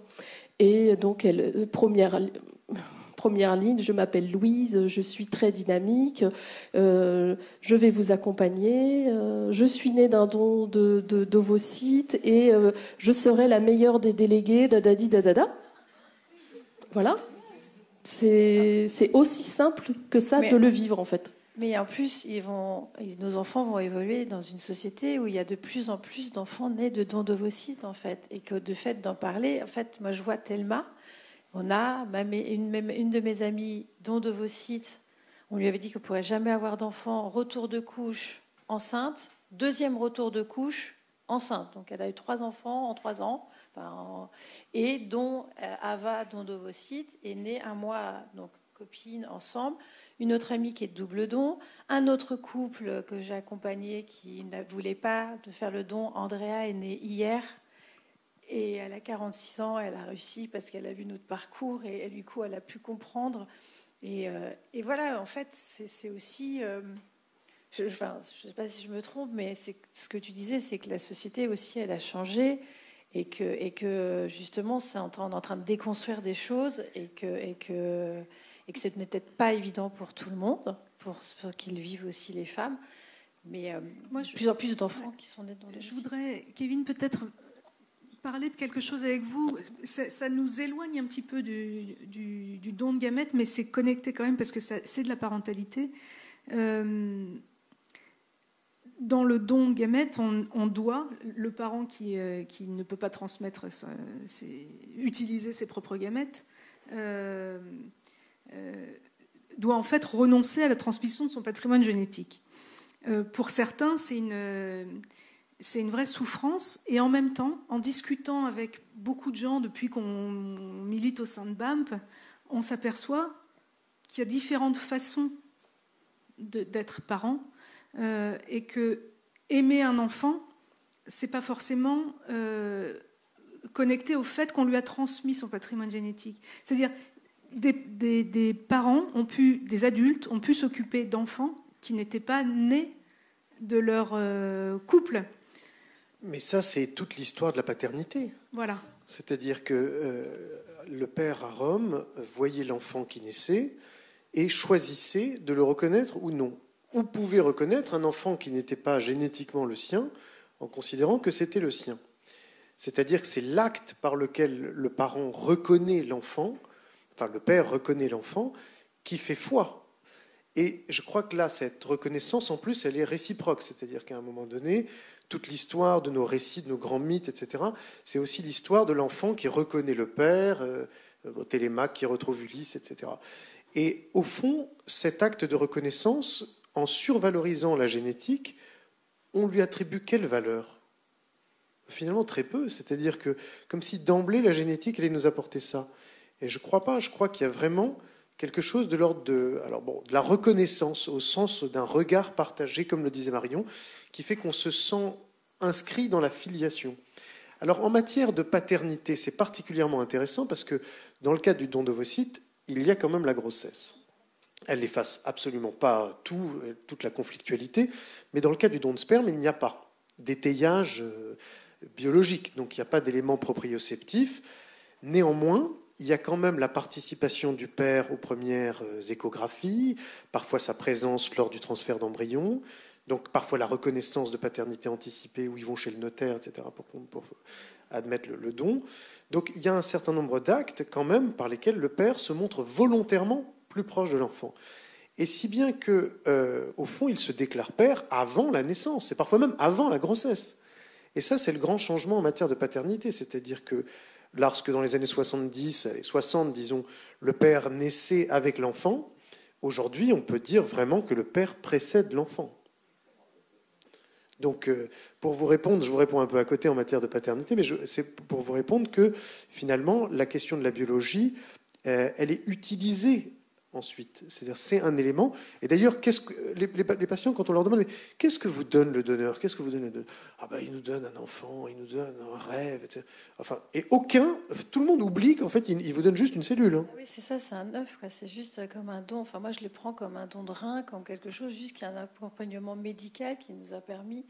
Et donc, première ligne, je m'appelle Louise, je suis très dynamique, je vais vous accompagner, je suis née d'un don d'ovocytes et je serai la meilleure des délégués, dadadi, dadada. Voilà. C'est aussi simple que ça de le vivre, en fait. Mais en plus, nos enfants vont évoluer dans une société où il y a de plus en plus d'enfants nés de dons d'ovocytes, en fait. Et que de fait d'en parler, en fait, moi je vois Thelma, on a une de mes amies don d'ovocytes, on lui avait dit qu'on ne pourrait jamais avoir d'enfants, retour de couche, enceinte, deuxième retour de couche, enceinte. Donc elle a eu 3 enfants en 3 ans, et dont Ava, don d'ovocytes, est née 1 mois, donc copine, ensemble. Une autre amie qui est de double don, un autre couple que j'ai accompagné qui ne voulait pas de faire le don, Andrea, est née hier et elle a 46 ans, elle a réussi parce qu'elle a vu notre parcours et du coup elle a pu comprendre et voilà, en fait c'est aussi je ne sais pas si je me trompe, mais ce que tu disais, c'est que la société aussi elle a changé et que justement on est en train de déconstruire des choses et que ce n'est peut-être pas évident pour tout le monde, pour qu'ils vivent aussi les femmes, mais de plus en plus d'enfants qui sont nés dans les... Je voudrais, Kevin, peut-être parler de quelque chose avec vous. Ça nous éloigne un petit peu du don de gamètes, mais c'est connecté quand même parce que c'est de la parentalité. Dans le don de gamètes, on doit, le parent qui ne peut pas transmettre, utiliser ses propres gamètes, doit en fait renoncer à la transmission de son patrimoine génétique. Pour certains, c'est une vraie souffrance, et en même temps, en discutant avec beaucoup de gens depuis qu'on milite au sein de BAMP, on s'aperçoit qu'il y a différentes façons d'être parent, et que aimer un enfant, c'est pas forcément connecté au fait qu'on lui a transmis son patrimoine génétique. C'est-à-dire des parents des adultes ont pu s'occuper d'enfants qui n'étaient pas nés de leur couple. Mais ça, c'est toute l'histoire de la paternité. Voilà. C'est-à-dire que le père à Rome voyait l'enfant qui naissait et choisissait de le reconnaître ou non. Ou pouvait reconnaître un enfant qui n'était pas génétiquement le sien en considérant que c'était le sien. C'est-à-dire que c'est l'acte par lequel le parent reconnaît l'enfant, enfin le père reconnaît l'enfant, qui fait foi. Et je crois que là, cette reconnaissance, en plus, elle est réciproque. C'est-à-dire qu'à un moment donné, toute l'histoire de nos récits, de nos grands mythes, etc., c'est aussi l'histoire de l'enfant qui reconnaît le père, Télémaque qui retrouve Ulysse, etc. Et au fond, cet acte de reconnaissance, en survalorisant la génétique, on lui attribue quelle valeur ? Finalement, très peu. C'est-à-dire que, comme si d'emblée, la génétique allait nous apporter ça. Et je ne crois pas. Je crois qu'il y a vraiment quelque chose de l'ordre de la reconnaissance, au sens d'un regard partagé, comme le disait Marion, qui fait qu'on se sent inscrit dans la filiation. Alors, en matière de paternité, c'est particulièrement intéressant parce que, dans le cas du don d'ovocytes, il y a quand même la grossesse. Elle n'efface absolument pas toute la conflictualité, mais dans le cas du don de sperme, il n'y a pas d'étayage biologique, donc il n'y a pas d'éléments proprioceptifs. Néanmoins, il y a quand même la participation du père aux premières échographies, parfois sa présence lors du transfert d'embryon, donc parfois la reconnaissance de paternité anticipée où ils vont chez le notaire, etc., pour admettre le don. Donc il y a un certain nombre d'actes quand même par lesquels le père se montre volontairement plus proche de l'enfant. Et si bien que, au fond, il se déclare père avant la naissance, et parfois même avant la grossesse. Et ça, c'est le grand changement en matière de paternité, c'est-à-dire que lorsque dans les années 70 et 60, disons, le père naissait avec l'enfant, aujourd'hui, on peut dire vraiment que le père précède l'enfant. Donc, pour vous répondre, je vous réponds un peu à côté en matière de paternité, mais c'est pour vous répondre que, finalement, la question de la biologie, elle est utilisée ensuite. C'est-à-dire, c'est un élément. Et d'ailleurs, les patients, quand on leur demande, mais qu'est-ce que vous donne le donneur ? Qu'est-ce que vous donne le donneur ? Ah ben, il nous donne un enfant, il nous donne un rêve, etc. Enfin, et tout le monde oublie qu'en fait, il vous donne juste une cellule. Hein. Oui, c'est ça, c'est un œuf, quoi. C'est juste comme un don. Enfin, moi, je le prends comme un don de rein, comme quelque chose, juste qu'il y a un accompagnement médical qui nous a permis.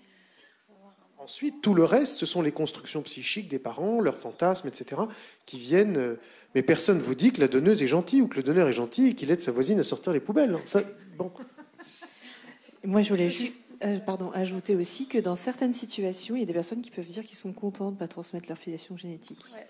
Ensuite, tout le reste, ce sont les constructions psychiques des parents, leurs fantasmes, etc., qui viennent. Mais personne ne vous dit que la donneuse est gentille ou que le donneur est gentil et qu'il aide sa voisine à sortir les poubelles. Ça, bon. Moi, je voulais juste ajouter aussi que dans certaines situations, il y a des personnes qui peuvent dire qu'ils sont contents de ne pas transmettre leur filiation génétique. Ouais,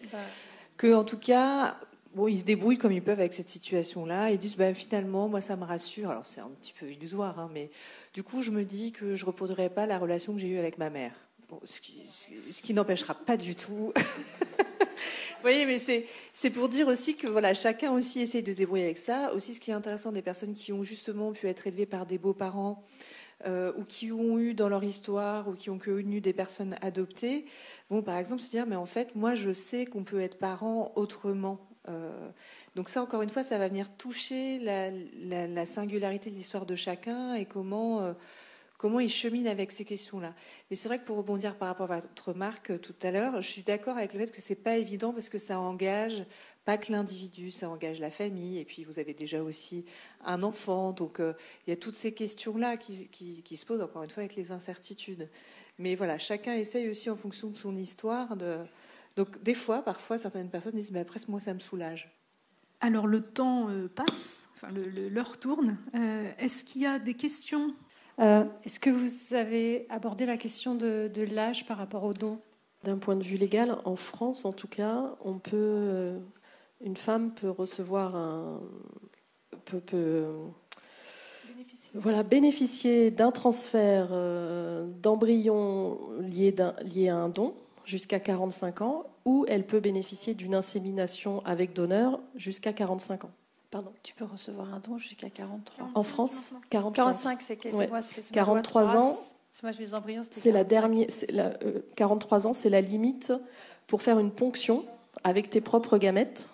que, en tout cas, bon, ils se débrouillent comme ils peuvent avec cette situation-là. Ils disent, finalement, moi, ça me rassure. Alors, c'est un petit peu illusoire, hein, mais du coup, je me dis que je ne reproduirai pas la relation que j'ai eue avec ma mère. Bon, ce qui n'empêchera pas du tout. Vous voyez, mais c'est pour dire aussi que voilà, chacun aussi essaye de se débrouiller avec ça. Aussi, ce qui est intéressant des personnes qui ont justement pu être élevées par des beaux-parents ou qui ont eu dans leur histoire ou qui ont connu des personnes adoptées, vont par exemple se dire, mais en fait, moi, je sais qu'on peut être parent autrement. Donc ça, encore une fois, ça va venir toucher la singularité de l'histoire de chacun et comment il chemine avec ces questions-là. Mais c'est vrai que pour rebondir par rapport à votre remarque tout à l'heure, je suis d'accord avec le fait que c'est pas évident parce que ça engage pas que l'individu, ça engage la famille, et puis vous avez déjà aussi un enfant, donc il y a toutes ces questions-là qui se posent, encore une fois, avec les incertitudes. Mais voilà, chacun essaye aussi en fonction de son histoire. Donc des fois, parfois, certaines personnes disent « après, moi, ça me soulage ». Alors le temps passe, enfin, l'heure tourne. Est-ce qu'il y a des questions ? Est-ce que vous avez abordé la question de l'âge par rapport au don ? D'un point de vue légal, en France en tout cas, une femme peut recevoir bénéficier d'un transfert d'embryon lié à un don jusqu'à 45 ans, ou elle peut bénéficier d'une insémination avec donneur jusqu'à 45 ans. Pardon, tu peux recevoir un don jusqu'à 43 ans. En France, 45. 45, c'est quel mois ? 43 ans. Moi, je mets les embryons, c'est la dernière. 43 ans, c'est la limite pour faire une ponction avec tes propres gamètes.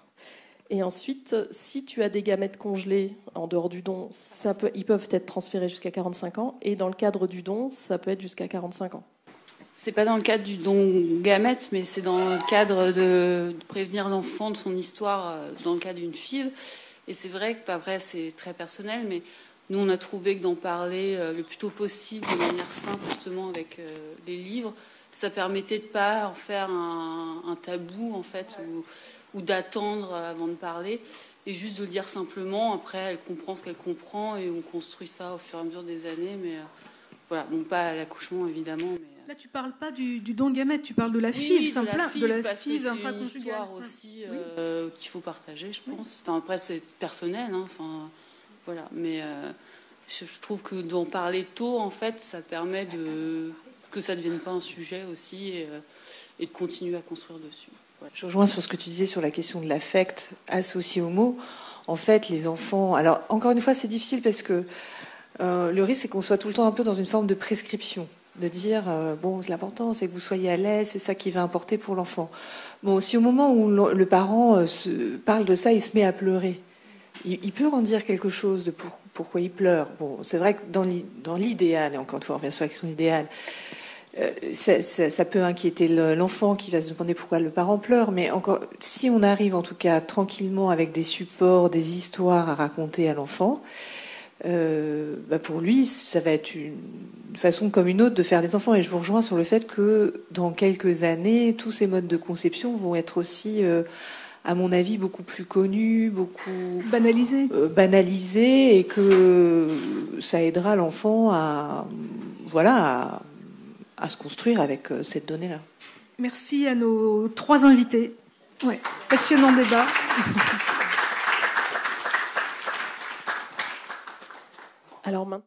Et ensuite, si tu as des gamètes congelées en dehors du don, ils peuvent être transférés jusqu'à 45 ans. Et dans le cadre du don, ça peut être jusqu'à 45 ans. C'est pas dans le cadre du don gamètes, mais c'est dans le cadre de prévenir l'enfant de son histoire dans le cas d'une FIV. Et c'est vrai que, après, c'est très personnel, mais nous, on a trouvé que d'en parler le plus tôt possible, de manière simple, justement, avec les livres, ça permettait de ne pas en faire un tabou, en fait, ou d'attendre avant de parler, et juste de lire simplement. Après, elle comprend ce qu'elle comprend, et on construit ça au fur et à mesure des années, mais voilà, bon, pas à l'accouchement, évidemment, mais... Là, tu parles pas du don de gamètes, tu parles de la FIV, oui, de la FIV c'est une histoire aussi qu'il faut partager, je pense. Enfin, après, c'est personnel, hein, enfin, voilà. Mais je trouve que d'en parler tôt, en fait, ça permet que ça ne devienne pas un sujet aussi et de continuer à construire dessus. Voilà. Je rejoins sur ce que tu disais sur la question de l'affect associé au mot. En fait, les enfants... Alors, encore une fois, c'est difficile parce que le risque, c'est qu'on soit tout le temps un peu dans une forme de prescription. de dire bon, l'important c'est que vous soyez à l'aise, c'est ça qui va importer pour l'enfant. Bon, si au moment où le parent parle de ça, il se met à pleurer, il peut en dire quelque chose de pourquoi il pleure. Bon, c'est vrai que dans l'idéal, et encore une fois on revient sur la question idéale, ça peut inquiéter l'enfant qui va se demander pourquoi le parent pleure, mais encore, si on arrive en tout cas tranquillement avec des supports, des histoires à raconter à l'enfant, pour lui, ça va être une façon comme une autre de faire des enfants. Et je vous rejoins sur le fait que dans quelques années, tous ces modes de conception vont être aussi, à mon avis, beaucoup plus connus, beaucoup banalisés, et que ça aidera l'enfant à se construire avec cette donnée-là. Merci à nos 3 invités. Ouais, passionnant débat. Alors maintenant.